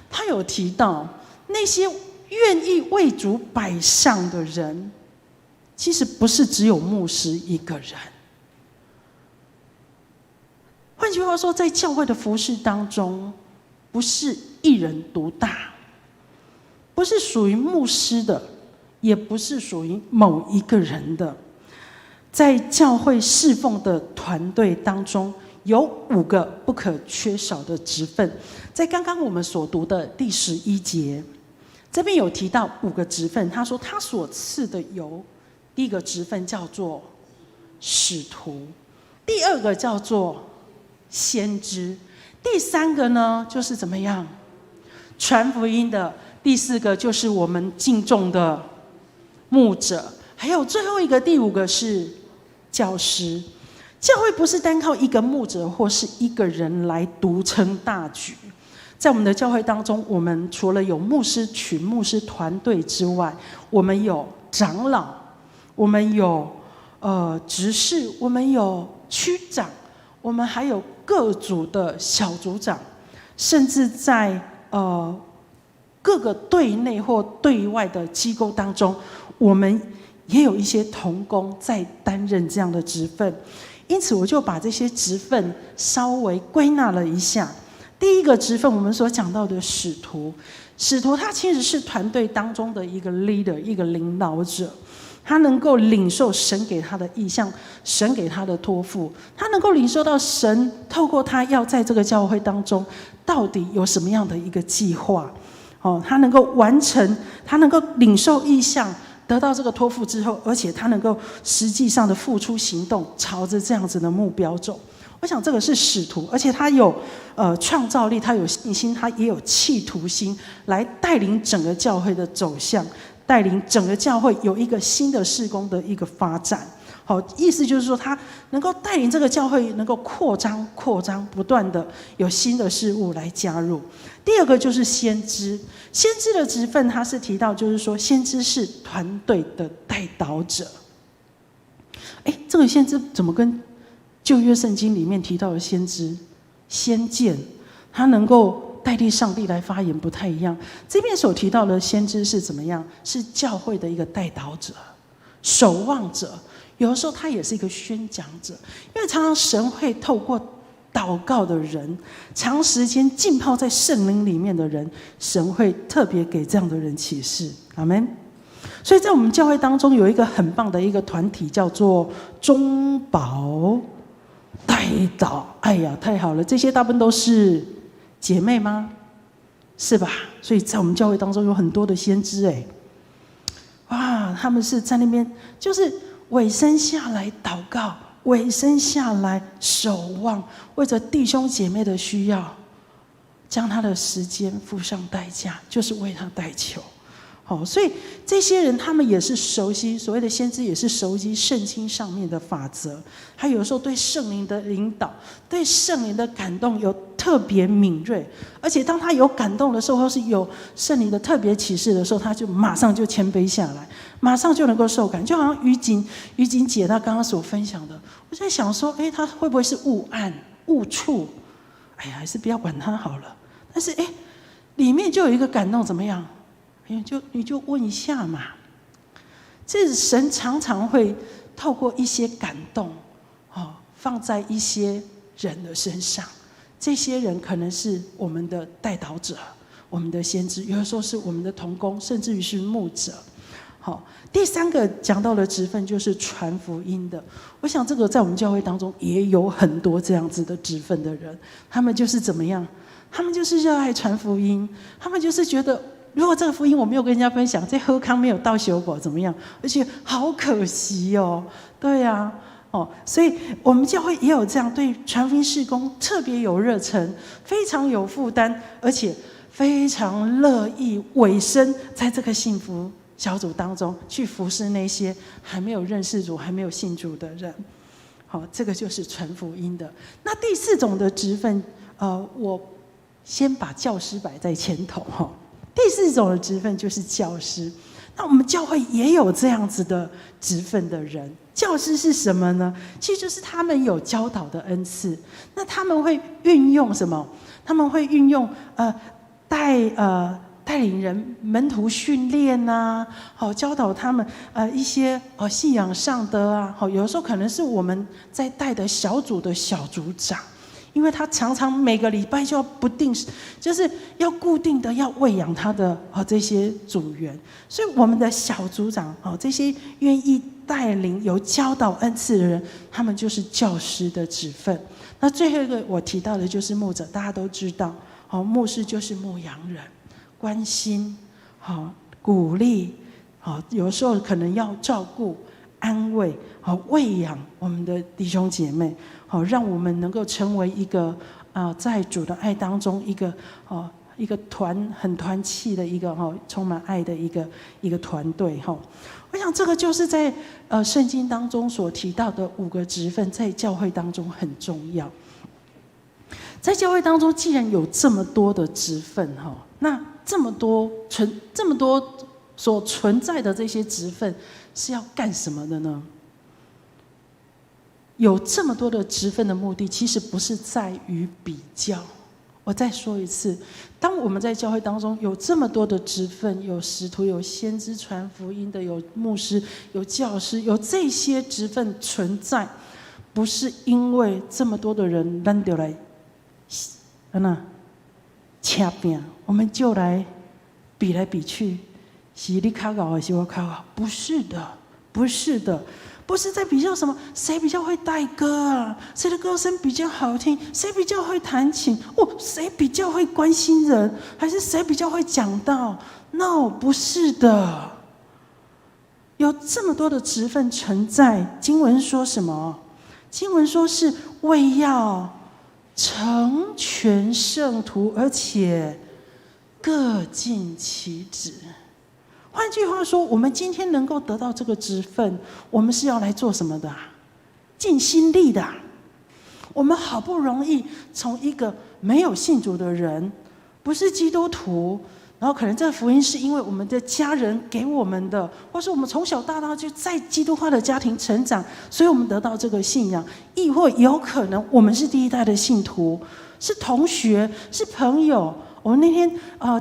他有提到那些愿意为主摆上的人，其实不是只有牧师一个人。换句话说，在教会的服事当中，不是一人独大，不是属于牧师的，也不是属于某一个人的。在教会侍奉的团队当中，有5个不可缺少的职分。在刚刚我们所读的第11节，这边有提到5个职分。他说他所赐的有，第一个职分叫做使徒，第2个叫做先知，第3个呢就是怎么样传福音的，第4个就是我们敬重的牧者，还有最后一个第5个是教师。教会不是单靠一个牧者或是一个人来独撑大局。在我们的教会当中，我们除了有牧师群、牧师团队之外，我们有长老，我们有执事，我们有区长，我们还有各组的小组长，甚至在各个队内或对外的机构当中，我们也有一些同工在担任这样的职分。因此我就把这些职分稍微归纳了一下。第一个职分，我们所讲到的使徒，使徒他其实是团队当中的一个 leader， 一个领导者，他能够领受神给他的意象，神给他的托付，他能够领受到神透过他要在这个教会当中到底有什么样的一个计划。他能够完成，他能够领受意象，得到这个托付之后，而且他能够实际上的付出行动，朝着这样子的目标走。我想这个是使徒，而且他有创造力，他有信心，他也有企图心，来带领整个教会的走向，带领整个教会有一个新的事工的一个发展。好，意思就是说，他能够带领这个教会能够扩张，不断的有新的事物来加入。第二个就是先知，先知的职分，他是提到就是说，先知是团队的带导者。这个先知怎么跟旧约圣经里面提到的先知、先见，他能够代替上帝来发言不太一样。这边所提到的先知是怎么样？是教会的一个带导者、守望者，有的时候他也是一个宣讲者，因为常常神会透过祷告的人，长时间浸泡在圣灵里面的人，神会特别给这样的人启示。阿们。所以在我们教会当中有一个很棒的一个团体，叫做中保带导。哎呀，太好了！这些大部分都是姐妹吗？是吧？所以在我们教会当中有很多的先知，哇，他们是在那边就是委身下来祷告，委身下来守望，为着弟兄姐妹的需要，将他的时间付上代价，就是为他代求。所以这些人他们也是熟悉，所谓的先知也是熟悉圣经上面的法则，他有时候对圣灵的引导，对圣灵的感动有特别敏锐，而且当他有感动的时候，或是有圣灵的特别启示的时候，他就马上就谦卑下来，马上就能够受感。就好像于锦姐她刚刚所分享的，我在想说，她会不会是误按误触？还是不要管她好了。但是里面就有一个感动，怎么样？你就问一下嘛。这神常常会透过一些感动，放在一些人的身上。这些人可能是我们的代祷者，我们的先知，有的时候是我们的同工，甚至于是牧者。第三个讲到的职分就是传福音的。我想这个在我们教会当中也有很多这样子的职分的人，他们就是怎么样？他们就是热爱传福音，他们就是觉得，如果这个福音我没有跟人家分享，这喝康没有到修果怎么样？而且好可惜哦，对啊，所以我们教会也有这样对传福音事工特别有热忱，非常有负担，而且非常乐意委身在这个幸福小组当中去服侍那些还没有认识主、还没有信主的人。这个就是传福音的。那第四种的职分，我先把教师摆在前头。第四种的职分就是教师。那我们教会也有这样子的职分的人。教师是什么呢？其实就是他们有教导的恩赐。那他们会运用什么？他们会运用带领人门徒训练啊，教导他们一些信仰上的啊，有的时候可能是我们在带的小组的小组长。因为他常常每个礼拜就要就是要固定的要喂养他的这些组员，所以我们的小组长这些愿意带领有教导恩赐的人，他们就是教师的职分。那最后一个我提到的就是牧者，大家都知道，牧师就是牧羊人，关心，鼓励，有时候可能要照顾、安慰、喂养我们的弟兄姐妹。让我们能够成为一个在主的爱当中一个很团契的一个充满爱的一个团队。我想这个就是在圣经当中所提到的5个职分，在教会当中很重要。在教会当中，既然有这么多的职分，那这么多所存在的这些职分是要干什么的呢？有这么多的职分的目的，其实不是在于比较。我再说一次，当我们在教会当中有这么多的职分，有使徒、有先知、传福音的，有牧师、有教师，有这些职分存在，不是因为这么多的人咱就来掐拼，我们就来比来比去，是你较高还是我较高？不是的，不是的，不是在比较什么谁比较会带歌啊，谁的歌声比较好听，谁比较会弹琴，谁比较会关心人，还是谁比较会讲道 ？No， 不是的。有这么多的职分存在，经文说什么？经文说是为要成全圣徒，而且各尽其职。换句话说，我们今天能够得到这个职分，我们是要来做什么的？尽心力的。我们好不容易从一个没有信主的人，不是基督徒，然后可能这个福音是因为我们的家人给我们的，或是我们从小到大就在基督化的家庭成长，所以我们得到这个信仰；亦或有可能我们是第一代的信徒，是同学，是朋友。我们那天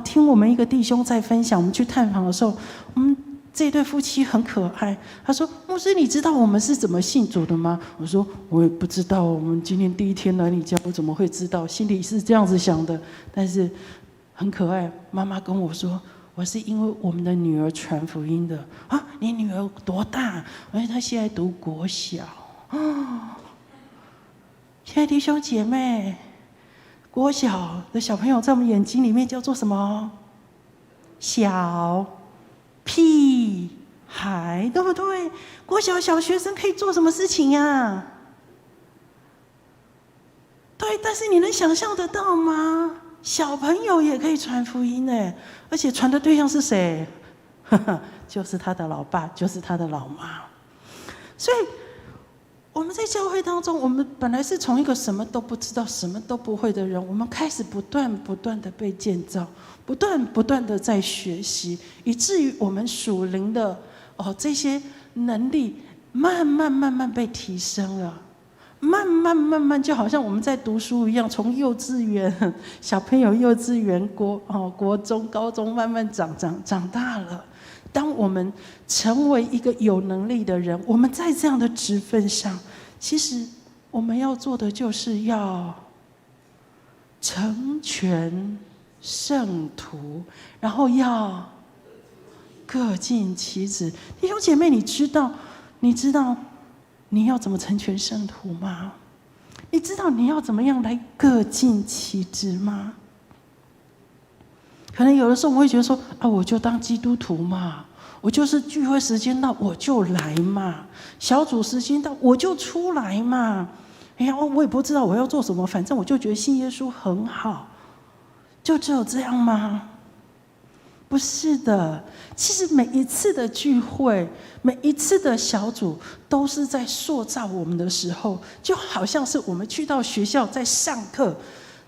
听我们一个弟兄在分享，我们去探访的时候，我们这对夫妻很可爱。他说：“牧师，你知道我们是怎么信主的吗？”我说：“我也不知道，我们今天第一天来你家，我怎么会知道？心里是这样子想的，但是很可爱。妈妈跟我说，我是因为我们的女儿传福音的啊。你女儿多大？而且她现在读国小啊。亲爱的弟兄姐妹。”国小的小朋友在我们眼睛里面叫做什么？小屁孩，对不对？国小小学生可以做什么事情呀？对，但是你能想象得到吗？小朋友也可以传福音呢，而且传的对象是谁？就是他的老爸，就是他的老妈。所以我们在教会当中，我们本来是从一个什么都不知道、什么都不会的人，我们开始不断的被建造，不断的在学习，以至于我们属灵的这些能力慢慢被提升了，慢慢就好像我们在读书一样，从幼稚园小朋友、幼稚园、国中、高中慢慢长大了。当我们成为一个有能力的人，我们在这样的职分上，其实我们要做的就是要成全圣徒，然后要各尽其职。弟兄姐妹，你知道你要怎么成全圣徒吗？你知道你要怎么样来各尽其职吗？可能有的时候我们会觉得说我就当基督徒嘛，我就是聚会时间到我就来嘛，小组时间到我就出来嘛。哎呀，我也不知道我要做什么，反正我就觉得信耶稣很好，就只有这样吗？不是的，其实每一次的聚会，每一次的小组，都是在塑造我们的时候，就好像是我们去到学校在上课，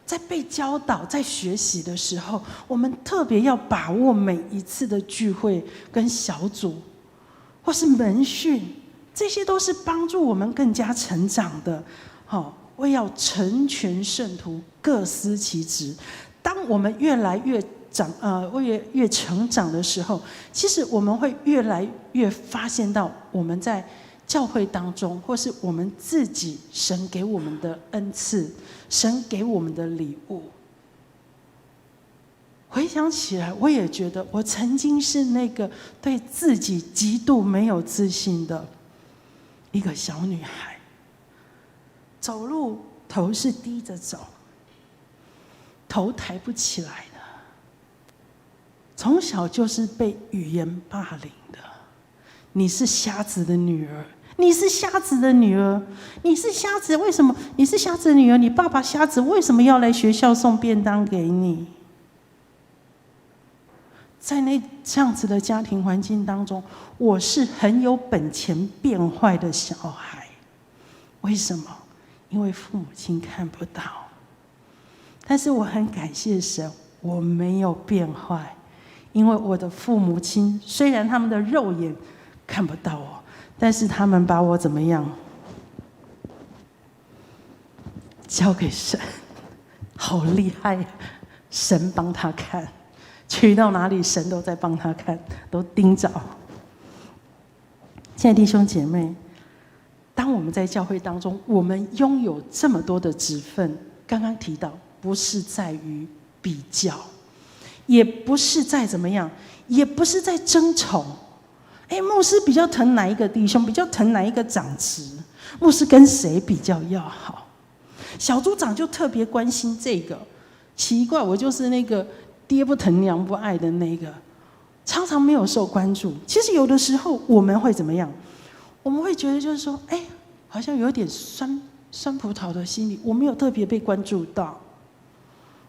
在被教导、在学习的时候，我们特别要把握每一次的聚会跟小组，或是门训，这些都是帮助我们更加成长的。为要成全圣徒，各司其职。当我们越来越越成长的时候，其实我们会越来越发现到我们在教会当中，或是我们自己神给我们的恩赐，神给我们的礼物。回想起来，我也觉得我曾经是那个对自己极度没有自信的一个小女孩，走路头是低着走，头抬不起来的，从小就是被语言霸凌的。你是瞎子的女儿，你是瞎子的女儿，你是瞎子，为什么你是瞎子的女儿？你爸爸瞎子，为什么要来学校送便当给你？在这样子的家庭环境当中，我是很有本钱变坏的小孩。为什么？因为父母亲看不到。但是我很感谢神，我没有变坏，因为我的父母亲虽然他们的肉眼看不到我，但是他们把我怎么样？交给神，好厉害，神帮他看，去到哪里神都在帮他看，都盯着。亲爱的弟兄姐妹，当我们在教会当中，我们拥有这么多的职分，刚刚提到，不是在于比较，也不是在怎么样，也不是在争宠。牧师比较疼哪一个弟兄，比较疼哪一个长子，牧师跟谁比较要好？小组长就特别关心这个，奇怪，我就是那个爹不疼娘不爱的那个，常常没有受关注。其实有的时候我们会怎么样？我们会觉得就是说，好像有点酸葡萄的心理，我没有特别被关注到。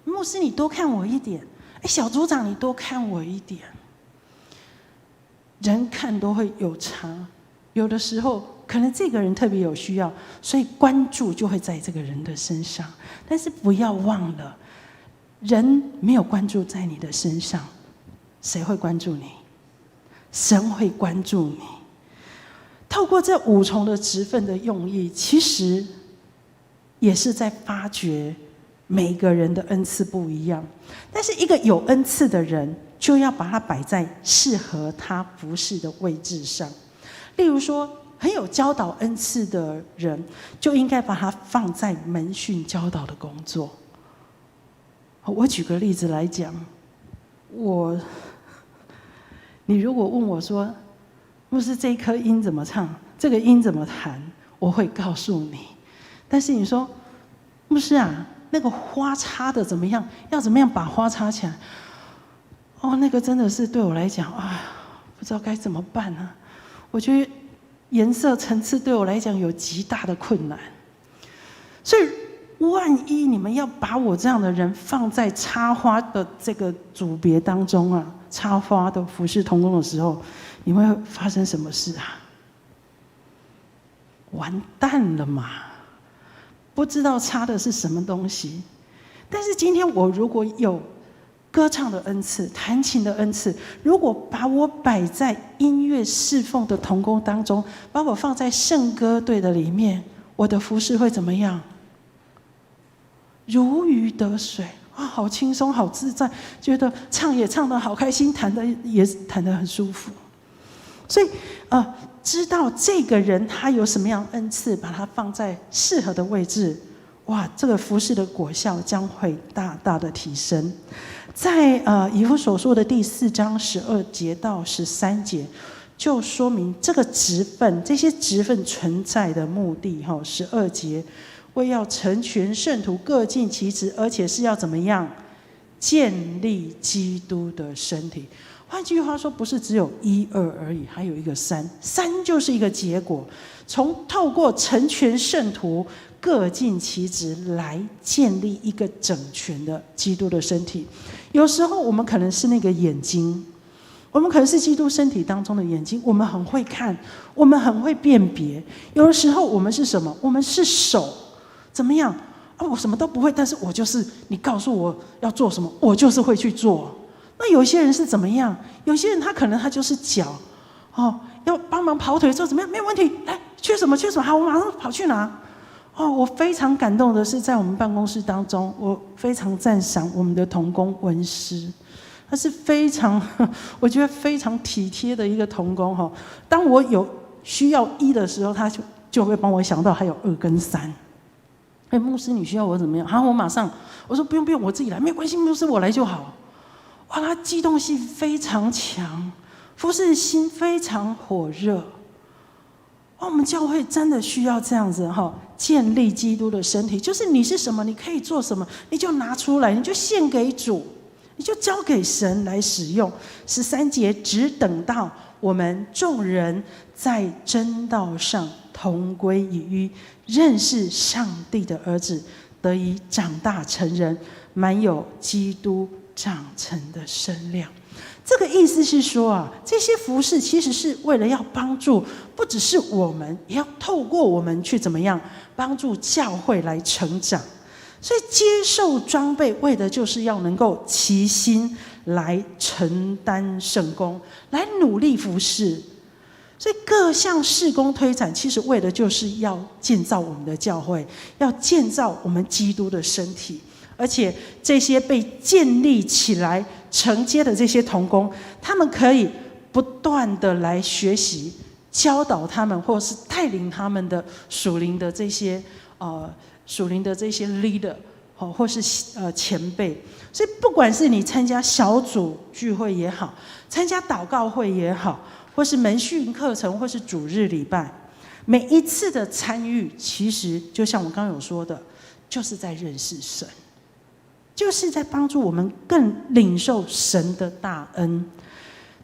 牧师，你多看我一点；小组长，你多看我一点。人看都会有差，有的时候可能这个人特别有需要，所以关注就会在这个人的身上。但是不要忘了，人没有关注在你的身上，谁会关注你？神会关注你。透过这5重的职分的用意，其实也是在发掘每个人的恩赐不一样。但是一个有恩赐的人，就要把它摆在适合他服事的位置上。例如说，很有教导恩赐的人，就应该把它放在门训教导的工作。我举个例子来讲，你如果问我说，牧师这一颗音怎么唱，这个音怎么弹，我会告诉你。但是你说，牧师啊，那个花插的怎么样？要怎么样把花插起来？那个真的是对我来讲，不知道该怎么办呢？我觉得颜色层次对我来讲有极大的困难。所以，万一你们要把我这样的人放在插花的这个组别当中啊，插花的服事同工的时候，你会发生什么事啊？完蛋了嘛！不知道插的是什么东西。但是今天我如果有歌唱的恩赐、弹琴的恩赐，如果把我摆在音乐侍奉的同工当中，把我放在圣歌队的里面，我的服事会怎么样？如鱼得水好轻松，好自在，觉得唱也唱得好开心，弹的也弹得很舒服。所以知道这个人他有什么样的恩赐，把他放在适合的位置，这个服事的果效将会大大的提升。在以弗所书的第4章12节到13节，就说明这个职分，这些职分存在的目的。12节，为要成全圣徒，各尽其职，而且是要怎么样？建立基督的身体。换句话说，不是只有1、2而已，还有一个3。3就是一个结果，透过成全圣徒，各尽其职，来建立一个整全的基督的身体。有时候我们可能是那个眼睛，我们可能是基督身体当中的眼睛，我们很会看，我们很会辨别。有的时候我们是什么？我们是手，怎么样？我什么都不会，但是我就是你告诉我要做什么，我就是会去做。那有些人是怎么样？有些人他可能他就是脚，要帮忙跑腿之后怎么样？没有问题，来缺什么，好，我马上跑去拿。我非常感动的是，在我们办公室当中，我非常赞赏我们的同工文师，他是非常，我觉得非常体贴的一个同工。当我有需要1的时候，他就会帮我想到还有2跟3。牧师，你需要我怎么样？我马上，我说不用，我自己来，没有关系，牧师我来就好。他机动性非常强，服事心非常火热。我们教会真的需要这样子建立基督的身体，就是你是什么，你可以做什么，你就拿出来，你就献给主，你就交给神来使用。13节，只等到我们众人在真道上同归于一，认识上帝的儿子，得以长大成人，满有基督长成的身量。这个意思是说这些服事其实是为了要帮助，不只是我们，也要透过我们去怎么样帮助教会来成长。所以接受装备，为的就是要能够齐心来承担圣工，来努力服事。所以各项事工推展，其实为的就是要建造我们的教会，要建造我们基督的身体。而且这些被建立起来承接的这些同工，他们可以不断的来学习，教导他们，或是带领他们的属灵的这些leader，或是前辈。所以不管是你参加小组聚会也好，参加祷告会也好，或是门训课程，或是主日礼拜，每一次的参与，其实就像我刚刚有说的，就是在认识神，就是在帮助我们更领受神的大恩，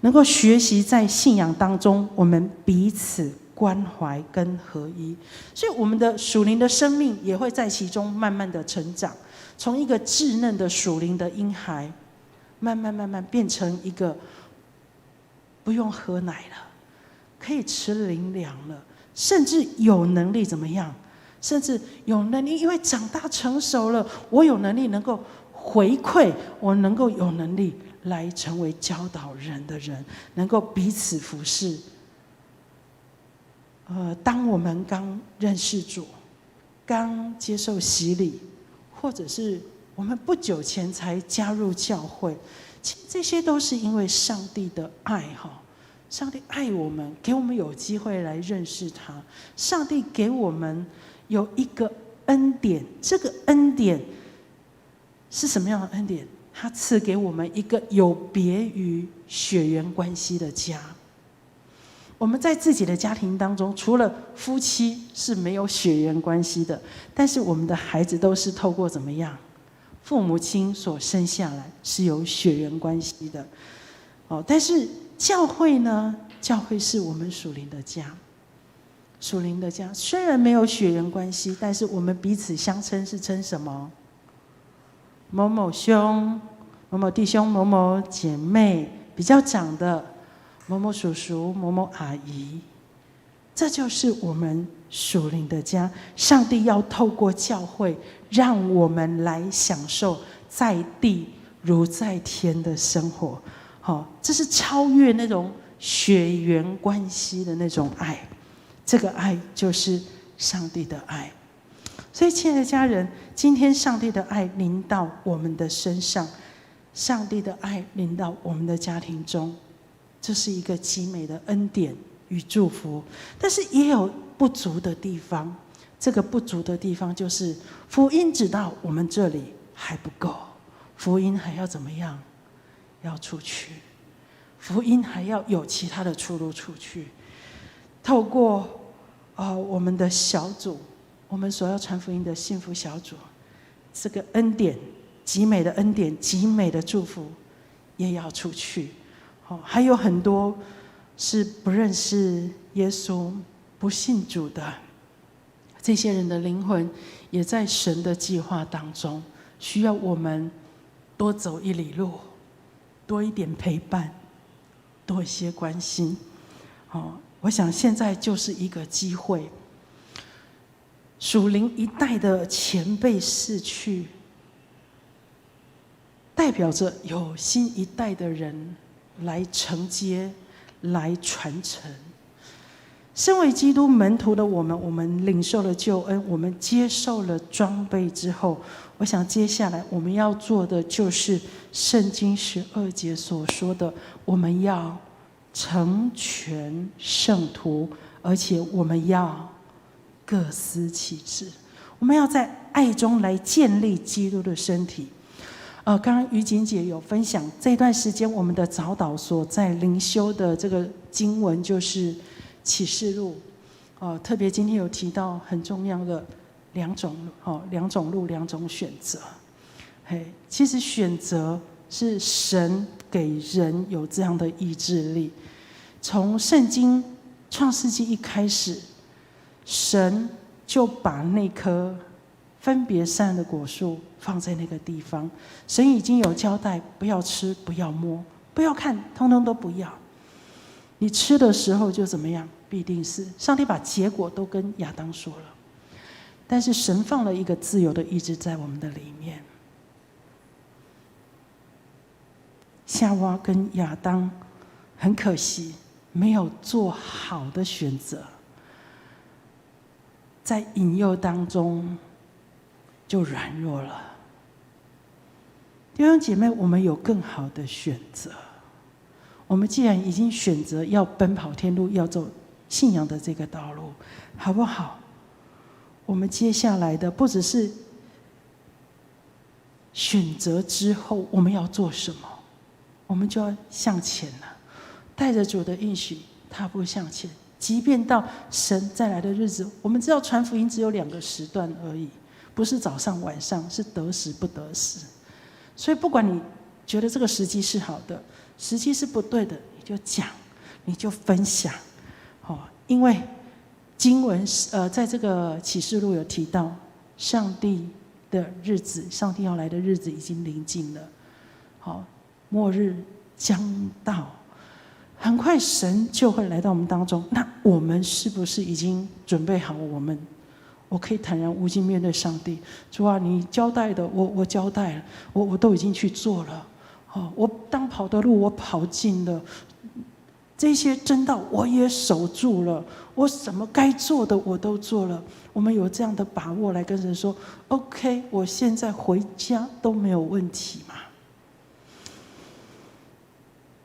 能够学习在信仰当中，我们彼此关怀跟合一，所以我们的属灵的生命也会在其中慢慢的成长，从一个稚嫩的属灵的婴孩，慢慢变成一个不用喝奶了，可以吃灵粮了，甚至有能力怎么样？甚至有能力，因为长大成熟了，我有能力能够回馈，我能够有能力来成为教导人的人，能够彼此服侍。当我们刚认识主，刚接受洗礼，或者是我们不久前才加入教会，其实这些都是因为上帝的爱哈。上帝爱我们，给我们有机会来认识他。上帝给我们有一个恩典，这个恩典是什么样的恩典？他赐给我们一个有别于血缘关系的家。我们在自己的家庭当中，除了夫妻是没有血缘关系的，但是我们的孩子都是透过怎么样？父母亲所生下来是有血缘关系的。但是教会呢？教会是我们属灵的家。属灵的家虽然没有血缘关系，但是我们彼此相称是称什么？某某兄、某某弟兄、某某姐妹，比较长的某某叔叔、某某阿姨，这就是我们属灵的家。上帝要透过教会，让我们来享受在地如在天的生活。这是超越那种血缘关系的那种爱，这个爱就是上帝的爱。所以亲爱的家人，今天上帝的爱临到我们的身上，上帝的爱临到我们的家庭中，这是一个极美的恩典与祝福。但是也有不足的地方，这个不足的地方就是福音只到我们这里还不够，福音还要怎么样？要出去，福音还要有其他的出路出去。透过我们的小组，我们所要传福音的幸福小组，这个恩典，极美的恩典，极美的祝福，也要出去。还有很多是不认识耶稣、不信主的，这些人的灵魂也在神的计划当中，需要我们多走一里路，多一点陪伴，多一些关心。我想现在就是一个机会。属灵一代的前辈逝去，代表着有新一代的人来承接、来传承。身为基督门徒的我们领受了救恩，我们接受了装备之后，我想接下来我们要做的就是圣经12节所说的，我们要成全圣徒，而且我们要各司其职，我们要在爱中来建立基督的身体。刚刚于锦姐有分享，这段时间我们的早祷所在灵修的这个经文就是启示录。特别今天有提到很重要的两种路，两种选择。其实选择是神给人有这样的意志力。从圣经创世纪一开始，神就把那棵分别善的果树放在那个地方，神已经有交代，不要吃，不要摸，不要看，通通都不要。你吃的时候就怎么样？必定是上帝把结果都跟亚当说了，但是神放了一个自由的意志在我们的里面。夏娃跟亚当很可惜没有做好的选择，在引诱当中就软弱了。弟兄姐妹，我们有更好的选择。我们既然已经选择要奔跑天路，要走信仰的这个道路，好不好？我们接下来的不只是选择之后我们要做什么，我们就要向前了，带着主的应许，踏步向前。即便到神再来的日子，我们知道传福音只有2个时段而已，不是早上晚上，是得时不得时。所以不管你觉得这个时机是好的，时机是不对的，你就讲，你就分享。因为经文在这个启示录有提到，上帝的日子，上帝要来的日子已经临近了。末日将到，很快神就会来到我们当中。那我们是不是已经准备好？我可以坦然无惧面对上帝。主啊，你交代的我交代了，我都已经去做了。我当跑的路我跑尽了，这些真道我也守住了，我什么该做的我都做了。我们有这样的把握来跟神说 OK， 我现在回家都没有问题嘛。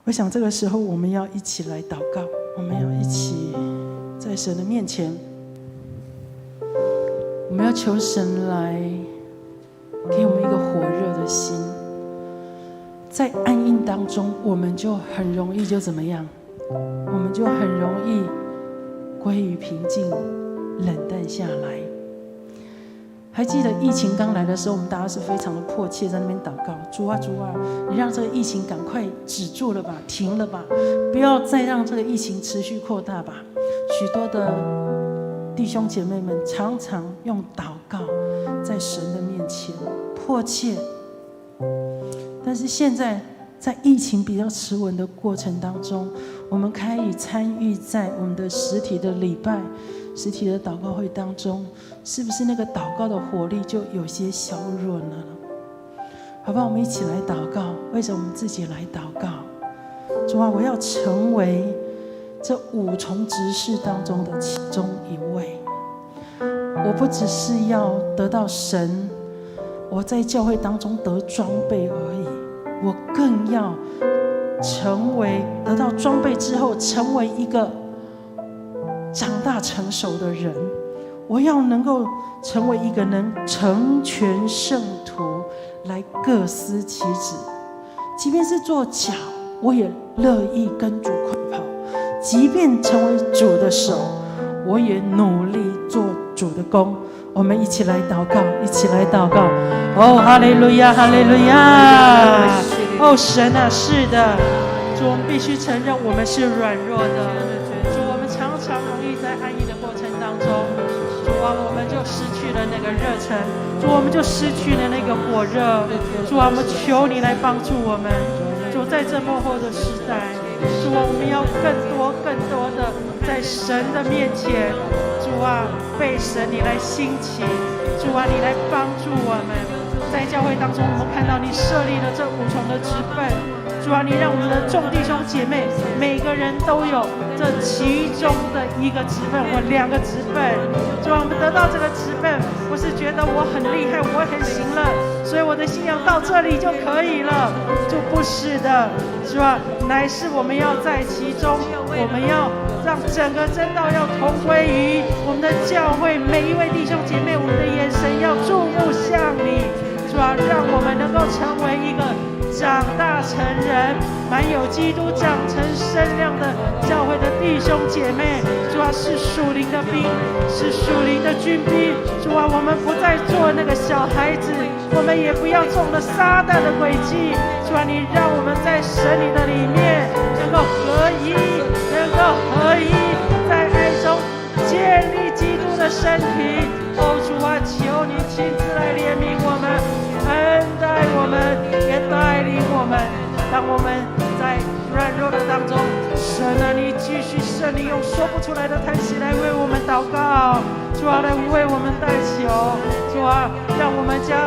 我想这个时候我们要一起来祷告，我们要一起在神的面前，我们要求神来给我们一个火热的心。在暗荫当中，我们就很容易就怎么样？我们就很容易归于平静，冷淡下来。还记得疫情刚来的时候，我们大家是非常的迫切在那边祷告，主啊主啊，你让这个疫情赶快止住了吧，停了吧，不要再让这个疫情持续扩大吧。许多的弟兄姐妹们常常用祷告在神的面前迫切，但是现在在疫情比较持稳的过程当中，我们可以参与在我们的实体的礼拜、实体的祷告会当中，是不是那个祷告的火力就有些削弱了呢？好不好？我们一起来祷告，为着我们自己来祷告。主啊，我要成为这5重执事当中的其中一位。我不只是要得到神，我在教会当中得装备而已，我更要成为得到装备之后，成为一个长大成熟的人。我要能够成为一个能成全圣徒，来各司其职。即便是做脚，我也乐意跟主快跑；即便成为主的手，我也努力做主的工。我们一起来祷告，一起来祷告。哦，哈利路亚，哈利路亚！哦，神啊，是的，主，我们必须承认我们是软弱的。主，我们常常容易在安逸的过程当中，主啊，我们就失去了那个热忱，主，我们就失去了那个火热。主啊，我们求你来帮助我们。主，在这末后的时代，主啊，我们要更多的在神的面前，主啊，被神你来兴起，主啊，你来帮助我们。在教会当中，我们看到你设立了这5重的职分，主啊，你让我们的众弟兄姐妹每个人都有这其中的1个职分或2个职分。主啊，我们得到这个职分，不是觉得我很厉害，我很行了，所以我的信仰到这里就可以了。就不是的，主啊，乃是我们要在其中，我们要让整个真道要同归于我们的教会，每一位弟兄姐妹，我们的眼神要注目向你。主啊，让我们能够成为一个长大成人、满有基督长成身量的教会的弟兄姐妹。主啊，是属灵的兵，是属灵的军兵。主啊，我们不再做那个小孩子，我们也不要中了撒旦的诡计。主啊，你让我们在神你的里面能够合一，在爱中建立基督的身体。哦，主啊，求你亲自来怜悯我们，恩待我们，也带领我们。当我们在软弱的当中，神啊，你继续圣灵用说不出来的叹息来为我们祷告。主啊，来为我们代求。主啊，让我们将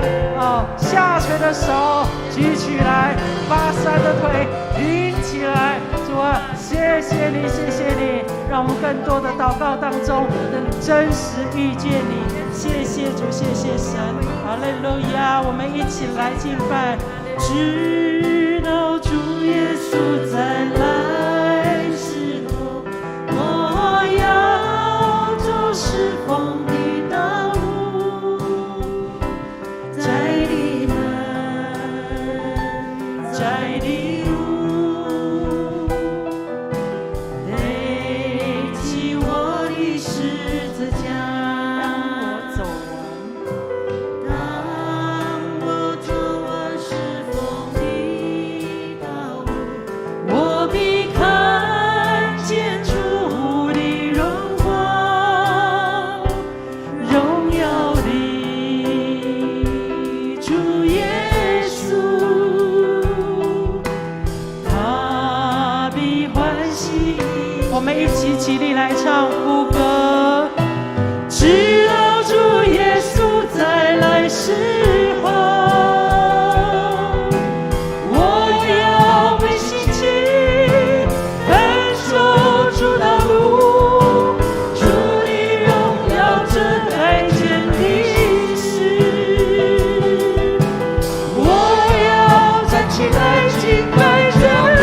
下垂的手举起来，发散的腿挺起来。主啊，谢谢你，谢谢你，让我们更多的祷告当中能真实遇见你。谢谢主，谢谢神，哈利路亚！我们一起来敬拜，直到主耶稣再来时候，我要走释放的道路，在你们，在你路，得们一起起立来唱副歌，直到主耶稣再来时候，我要被兴起，奔走主道路，主你荣耀正在建立时，我要站起来敬拜着你。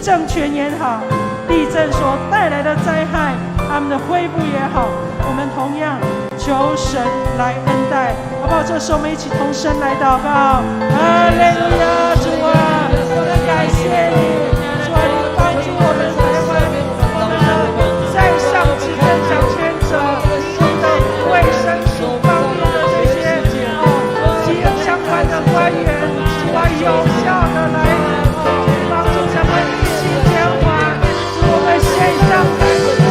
政权也好，地震所带来的灾害，他们的恢复也好，我们同样求神来恩待，好不好？这时候我们一起同声来祷告。哈利路亚，主啊，我们感谢你，主啊，你帮助我们台湾，我们的在上执政掌权者，我们的卫生署方面的这些疾病相关的官员，主啊，有效的来帮助咱们。我们献上感谢，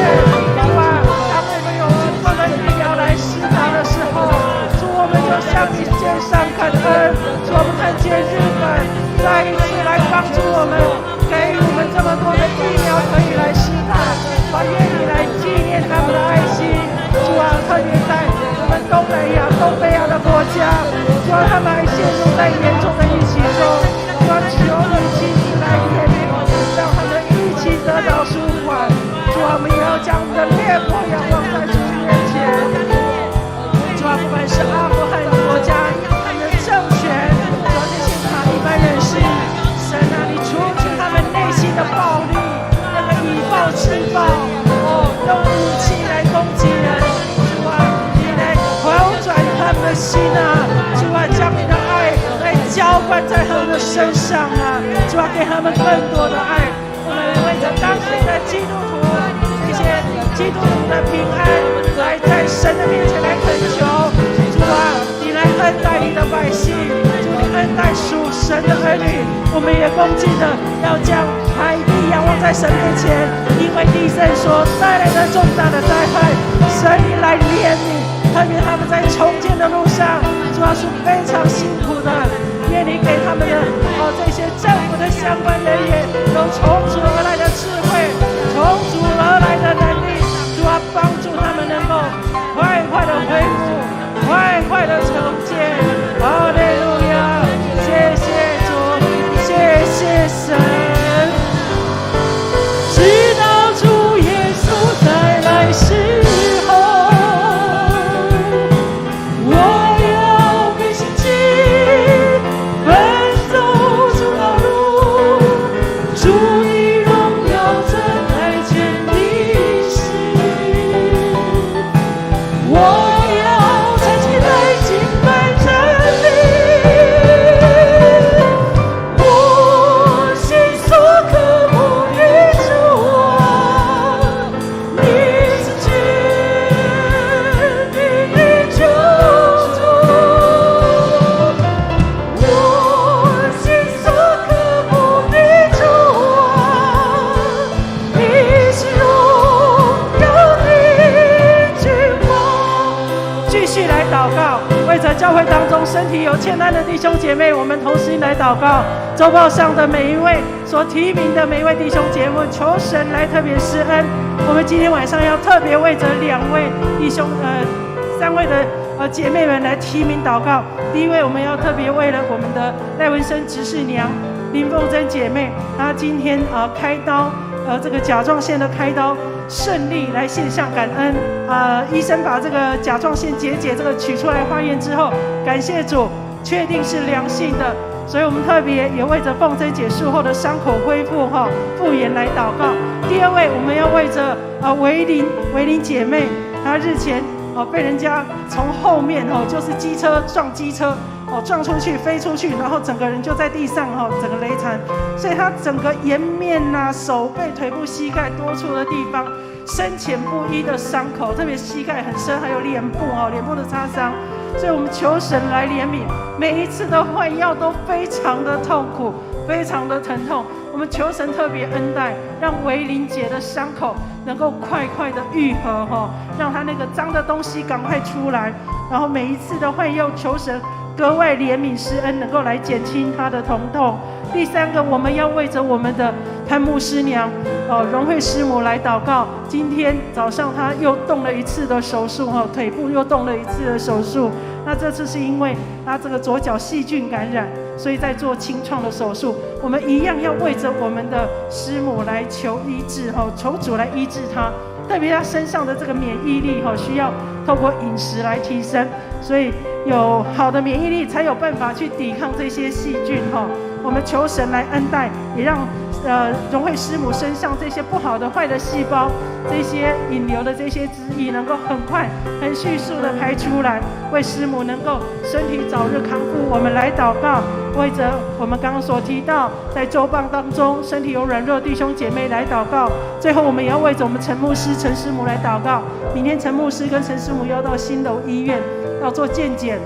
主啊，当我们有足够的医疗来施打的时候，主我们就向你献上感恩。主，我们看见日本再一次来帮助我们，给予我们这么多的疫苗可以来施打，愿你来纪念他们的爱心。主啊，特别在我们东北亚的国家，主啊，他们还陷入在严重的疫情中，主啊，求你亲自来怜悯，让他们的疫情得到舒缓。主啊，我们也要将我们的烈火仰望在主面前。是阿富汗的国家，他们的政权，主要这些塔利班人士，神啊，你除去他们内心的暴力，那个以暴制暴，用武器来攻击人，主啊，你来扭转他们的心啊，主啊，将你的爱来浇灌在他们的身上啊，主啊，给他们更多的爱。我们为着当时的基督徒，这些基督徒的平安，来在神的面前来恳求，主啊，你来恩待你的百姓，主你恩待属神的儿女，我们也恭敬的要将海地仰望在神面前，因为地震所带来的重大的灾害，神你来怜悯，特别他们在重建的路上，主要是非常辛苦的。愿你给他们的这些政府的相关人员有从主而来的智慧，从主而来的能力，主啊，帮助他们能够快快的恢复，快快的重建。哈利路亚！谢谢主，谢谢神。直到主耶稣再来时候，我要跟心经奔走主道路，主的荣耀正在前历史，我要站起来敬拜真理，我心所渴慕的主啊，你是全地的救主，我心所渴慕的主啊，你是荣耀的君王。继续来祷告，为着教会当中身体有欠安的弟兄姐妹，我们同心来祷告。周报上的每一位所提名的每一位弟兄姐妹，求神来特别施恩。我们今天晚上要特别为着2位弟兄3位的姐妹们来提名祷告。第一位，我们要特别为了我们的赖文生执事娘林凤珍姐妹，她今天开刀，这个甲状腺的开刀顺利，来献上感恩。医生把这个甲状腺结节这个取出来化验之后，感谢主，确定是良性的。所以我们特别也为着凤珍姐术后的伤口恢复复原来祷告。第2位，我们要为着维林姐妹，她日前被人家从后面就是机车撞机车撞出去飞出去，然后整个人就在地上整个雷残，所以她整个颜面手背腿部膝盖多处的地方深浅不一的伤口，特别膝盖很深，还有脸部的擦伤。所以我们求神来怜悯，每一次的换药都非常的痛苦，非常的疼痛。我们求神特别恩待，让维林姐的伤口能够快快的愈合让她那个脏的东西赶快出来。然后每一次的换药，求神格外怜悯施恩，能够来减轻她的疼痛。第3个，我们要为着我们的潘牧师娘荣惠师母来祷告。今天早上她又动了一次的手术腿部又动了一次的手术。那这次是因为她这个左脚细菌感染，所以在做清创的手术。我们一样要为着我们的师母来求医治求主来医治她。特别她身上的这个免疫力需要透过饮食来提升，所以有好的免疫力才有办法去抵抗这些细菌我们求神来恩待，也让荣惠师母身上这些不好的坏的细胞，这些引流的这些汁液能够很快很迅速的排出来，为师母能够身体早日康复。我们来祷告，为着我们刚刚所提到在周报当中身体有软弱弟兄姐妹来祷告。最后我们也要为着我们陈牧师陈师母来祷告。明天陈牧师跟陈师母要到新楼医院要做健检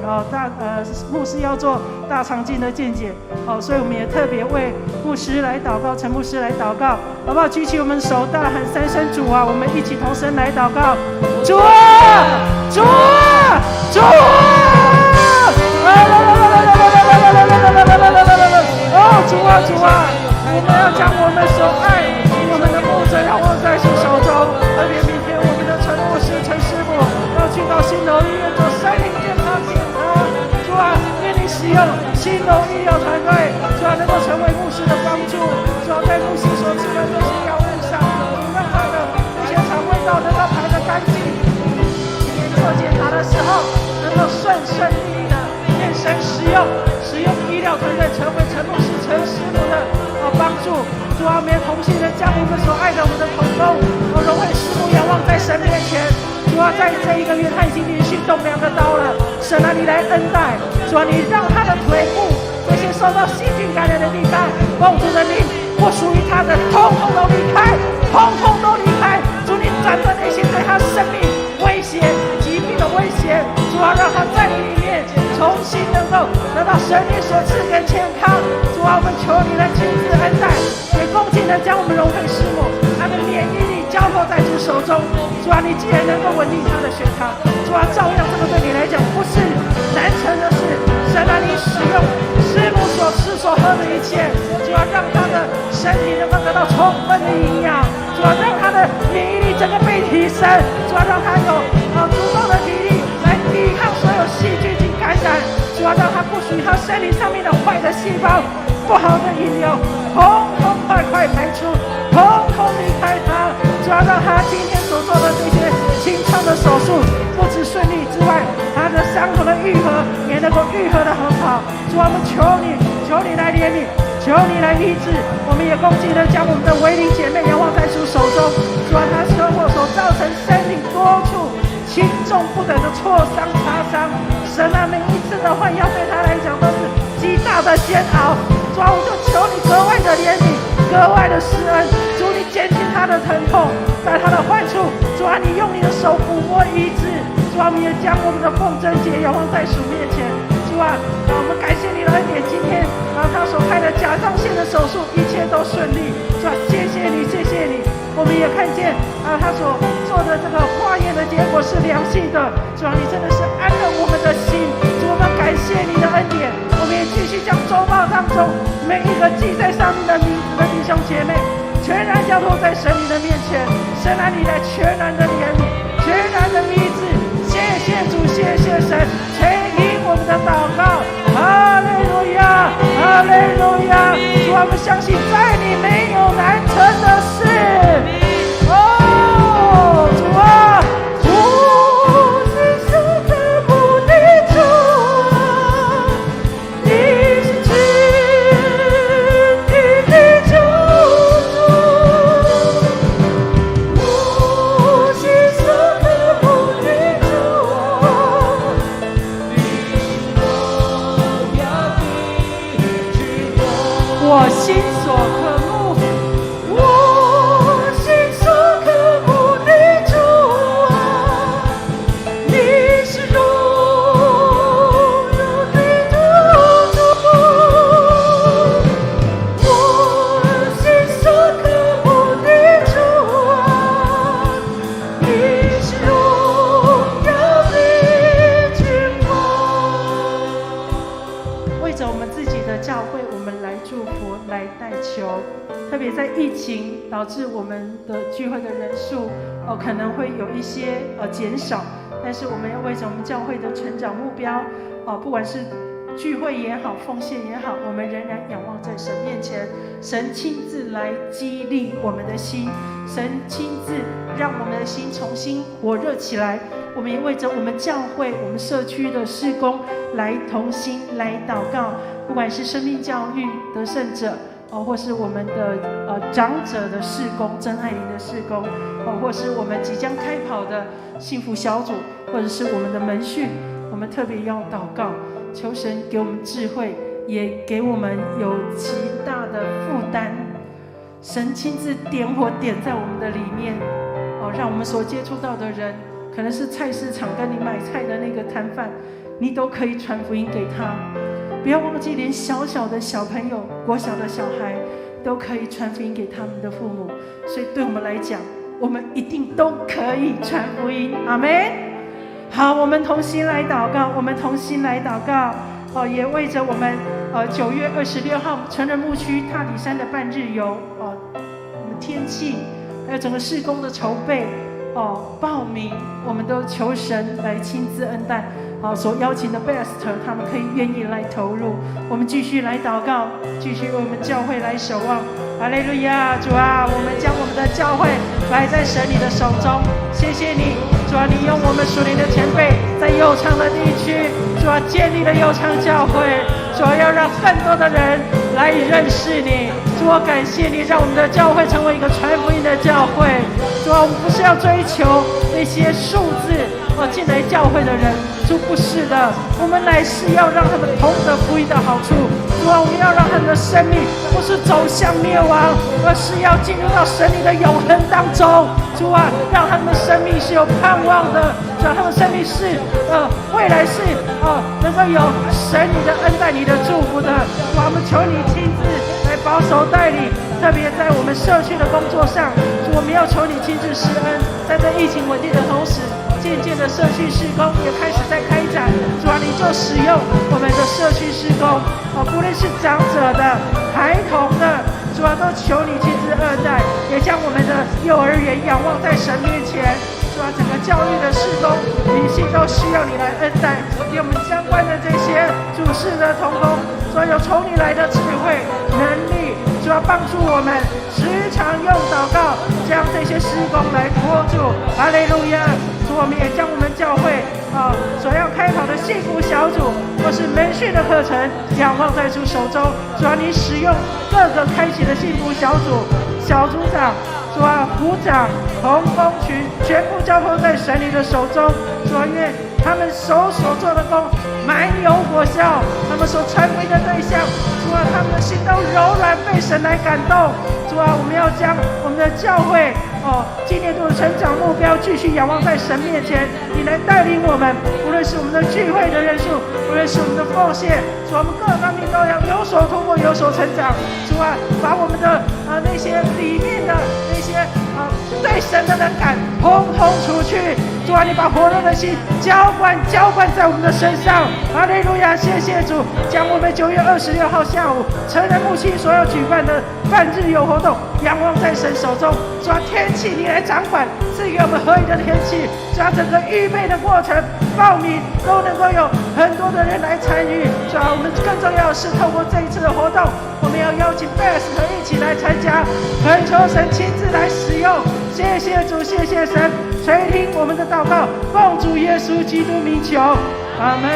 牧师要做大肠镜的健检所以我们也特别为牧师来祷告，陈牧师来祷告，好不好？举起我们手，大喊3声主啊！我们一起同声来祷告，主啊，主啊，主啊！主啊，主啊！我们要将我们所爱我们的牧者要握在主手中。特别明天我们的陈牧师陈师母要去到新楼医院做身体健康检查。主啊，愿你使用新楼医疗团队，主啊，能够成为牧师的帮助。主啊，在牧师所吃的这些药物上，让他的这些肠胃道能够排得干净。做检查的时候能够顺主啊，我们也同心的将我们所爱的我们的同工荣惠师母仰望在神面前。主啊，在这一个月他已经连续动2个刀了，神啊，你来恩待。主啊，你让他的腿部这些受到细菌感染的地方，奉主的名，不属于他的统统都离开，统统都离开。主，你斩断那些对他生命威胁、疾病的威胁。主啊，让他在你里面重新能够得到神你所赐给健康。主啊，我们求你来亲自恩待，也恭敬的将我们荣惠师母他的免疫力交托在主手中。主啊，你既然能够稳定他的血糖，主啊，照样这个对你来讲不是难成的事。神啊，你使用师母所吃所喝的一切，主啊，让他的身体能够得到充分的营养。主啊，让他的免疫力整个被提升。主啊，让他有足够的体力来抵抗所有细菌及感染。主啊，让他不属于他身体上面的坏的细胞、不好的引流，统统快排出，统统离开他。主啊，让他今天所做的这些清创的手术不止顺利之外，他的伤口的愈合也能够愈合得很好。主啊，我们求你来怜悯，求你来医治。我们也恭敬的将我们的维灵姐妹仰望在主手中。主啊，她车祸所造成身体多处轻重不等的挫伤擦伤，神啊，每一次的换药对她来讲都是极大的煎熬。主啊，我就求你格外的怜悯，格外的施恩。主，你减轻她的疼痛，在她的患处，主啊，你用你的手抚摸医治。主啊，我们也将我们的凤贞姐仰望在主面前。主啊，我们感谢你的恩典，今天他所开的甲状腺的手术一切都顺利。主啊，谢谢你，谢谢你。我们也看见他所做的这个化验的结果是良性的。主啊，你真的是安了我们的心。主，我们感谢你的恩典。我们也继续将周报当中每一个记在上面的名字的弟兄姐妹全然交托在神你的面前。神啊，你来全然的怜悯，全然的医治。谢谢主，谢谢神，垂听我们的祷告。哈利路亚，哈利路亚。主啊，我们相信在你没有难成的事。哦，主啊，主是守着不离主啊，你是至于的救主，我是守着不离主啊，我心所渴慕，我心所渴慕的主啊，你是荣耀的主，我心所渴慕的主啊，你是荣耀的君王。为着我们自己的教会，我们来祝福，来代求。特别在疫情导致我们的聚会的人数可能会有一些减少，但是我们要为着我们教会的成长目标不管是聚会也好，奉献也好，我们仍然仰望在神面前。神亲自来激励我们的心，神亲自让我们的心重新火热起来。我们也为着我们教会、我们社区的事工来同心来祷告，不管是生命教育得胜者或是我们的长者的事工、真爱营的事工或是我们即将开跑的幸福小组，或者是我们的门训，我们特别要祷告，求神给我们智慧，也给我们有极大的负担。神亲自点火点在我们的里面让我们所接触到的人，可能是菜市场跟你买菜的那个摊贩，你都可以传福音给他。不要忘记，连小小的小朋友、国小的小孩都可以传福音给他们的父母。所以对我们来讲，我们一定都可以传福音。阿们。好，我们同心来祷告，我们同心来祷告也为着我们9月26号成人牧区踏底山的半日游我们天气还有整个事工的筹备报名，我们都求神来亲自恩待所邀请的 best 他们可以愿意来投入。我们继续来祷告，继续为我们教会来守望。哈利路亚，主啊，我们将我们的教会摆在神你的手中。谢谢你，主啊，你用我们属灵的前辈在右昌的地区，主啊，建立了右昌教会。主要让更多的人来认识你。主啊，感谢你，让我们的教会成为一个传福音的教会。主啊，我们不是要追求那些数字进来教会的人，主不是的，我们乃是要让他们同得福音的好处。主啊，我们要让他们的生命不是走向灭亡，而是要进入到神你的永恒当中。主啊，让他们的生命是有盼望的，主啊，他们生命是未来是能够有神你的恩待、你的祝福的。主啊，我们求你亲自来保守带领，特别在我们社区的工作上，主，我们要求你亲自施恩，在这疫情稳定的同时，渐渐的社区事工也开始在开展。主啊，你就使用我们的社区事工，不论是长者的、孩童的，主啊，都求你亲自恩待，也将我们的幼儿园仰望在神面前。主啊，整个教育的事工、灵性都需要你来恩待，给我们相关的这些主事的同工，主啊，有从你来的智慧、能力，主啊，帮助我们时常用祷告将这些事工来托住。哈利路亚！主，我们也将我们教会所要开跑的幸福小组或是门训的课程仰望在主手中。主啊，你使用各个开启的幸福小组、小组长。主啊，组长、同工群全部交托在神你的手中。主啊，愿他们所做的工满有果效，他们所传福音的对象，主啊，他们的心都柔软，被神来感动。主啊，我们要将我们的教会今年度的成长目标继续仰望在神面前，你来带领我们，无论是我们的聚会的人数，无论是我们的奉献，主啊，我们各方面都要有所突破，有所成长。主啊，把我们的那些里面的那些对神的冷感统统除去。主啊，你把火热的心浇灌在我们的身上。哈利路亚！谢谢主，将我们9月26号下午成人牧区所要举办的半日游活动仰望在神手中。主啊，天气你来掌管，赐给我们合宜的天气。主啊，整个预备的过程、报名都能够有很多的人来参与。主啊，我们更重要的是透过这一次的活动，我们要邀请 Best 一起来参加，恳求神亲自来使用。谢谢主，谢谢神，垂听我们的祷告，奉主耶稣基督名求，阿们。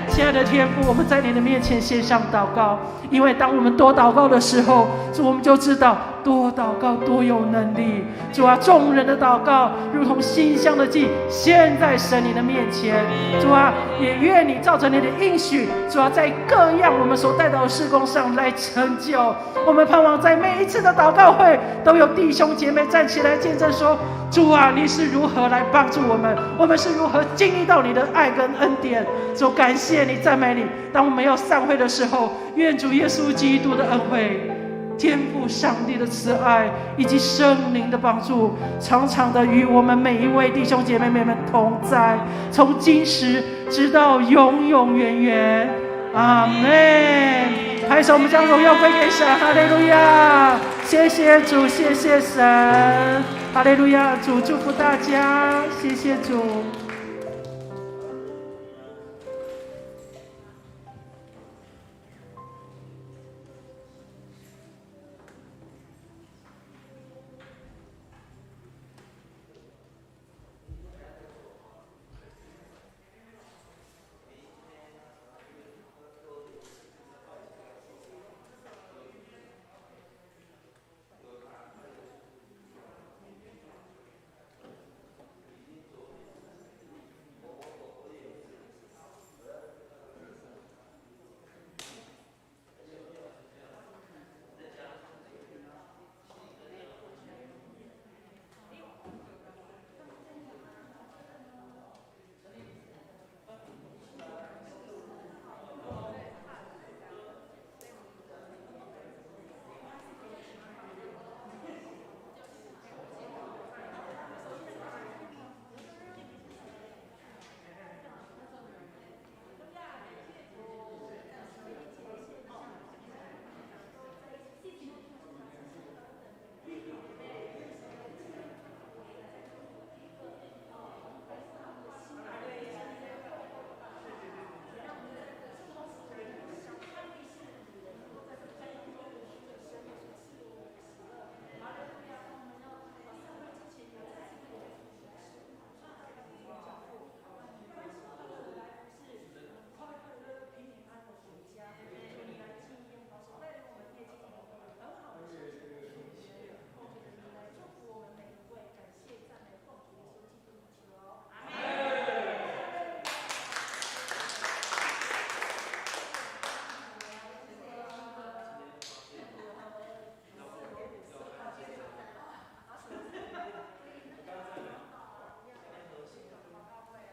亲爱的天父，我们在你的面前献上祷告，因为当我们多祷告的时候，主，我们就知道多祷告多有能力。主啊，众人的祷告如同馨香的祭，献在神你的面前。主啊，也愿你照着你的应许，主啊，在各样我们所带到的事工上来成就。我们盼望在每一次的祷告会，都有弟兄姐妹站起来见证说，主啊，你是如何来帮助我们，我们是如何经历到你的爱跟恩典。主，感谢你，赞美你。当我们要散会的时候，愿主耶稣基督的恩惠、天父上帝的慈爱以及圣灵的帮助，常常的与我们每一位弟兄姐妹们同在，从今时直到永永远远。阿们。拍手，我们将荣耀归给神。哈利路亚！谢谢主，谢谢神。哈利路亚！主祝福大家，谢谢主。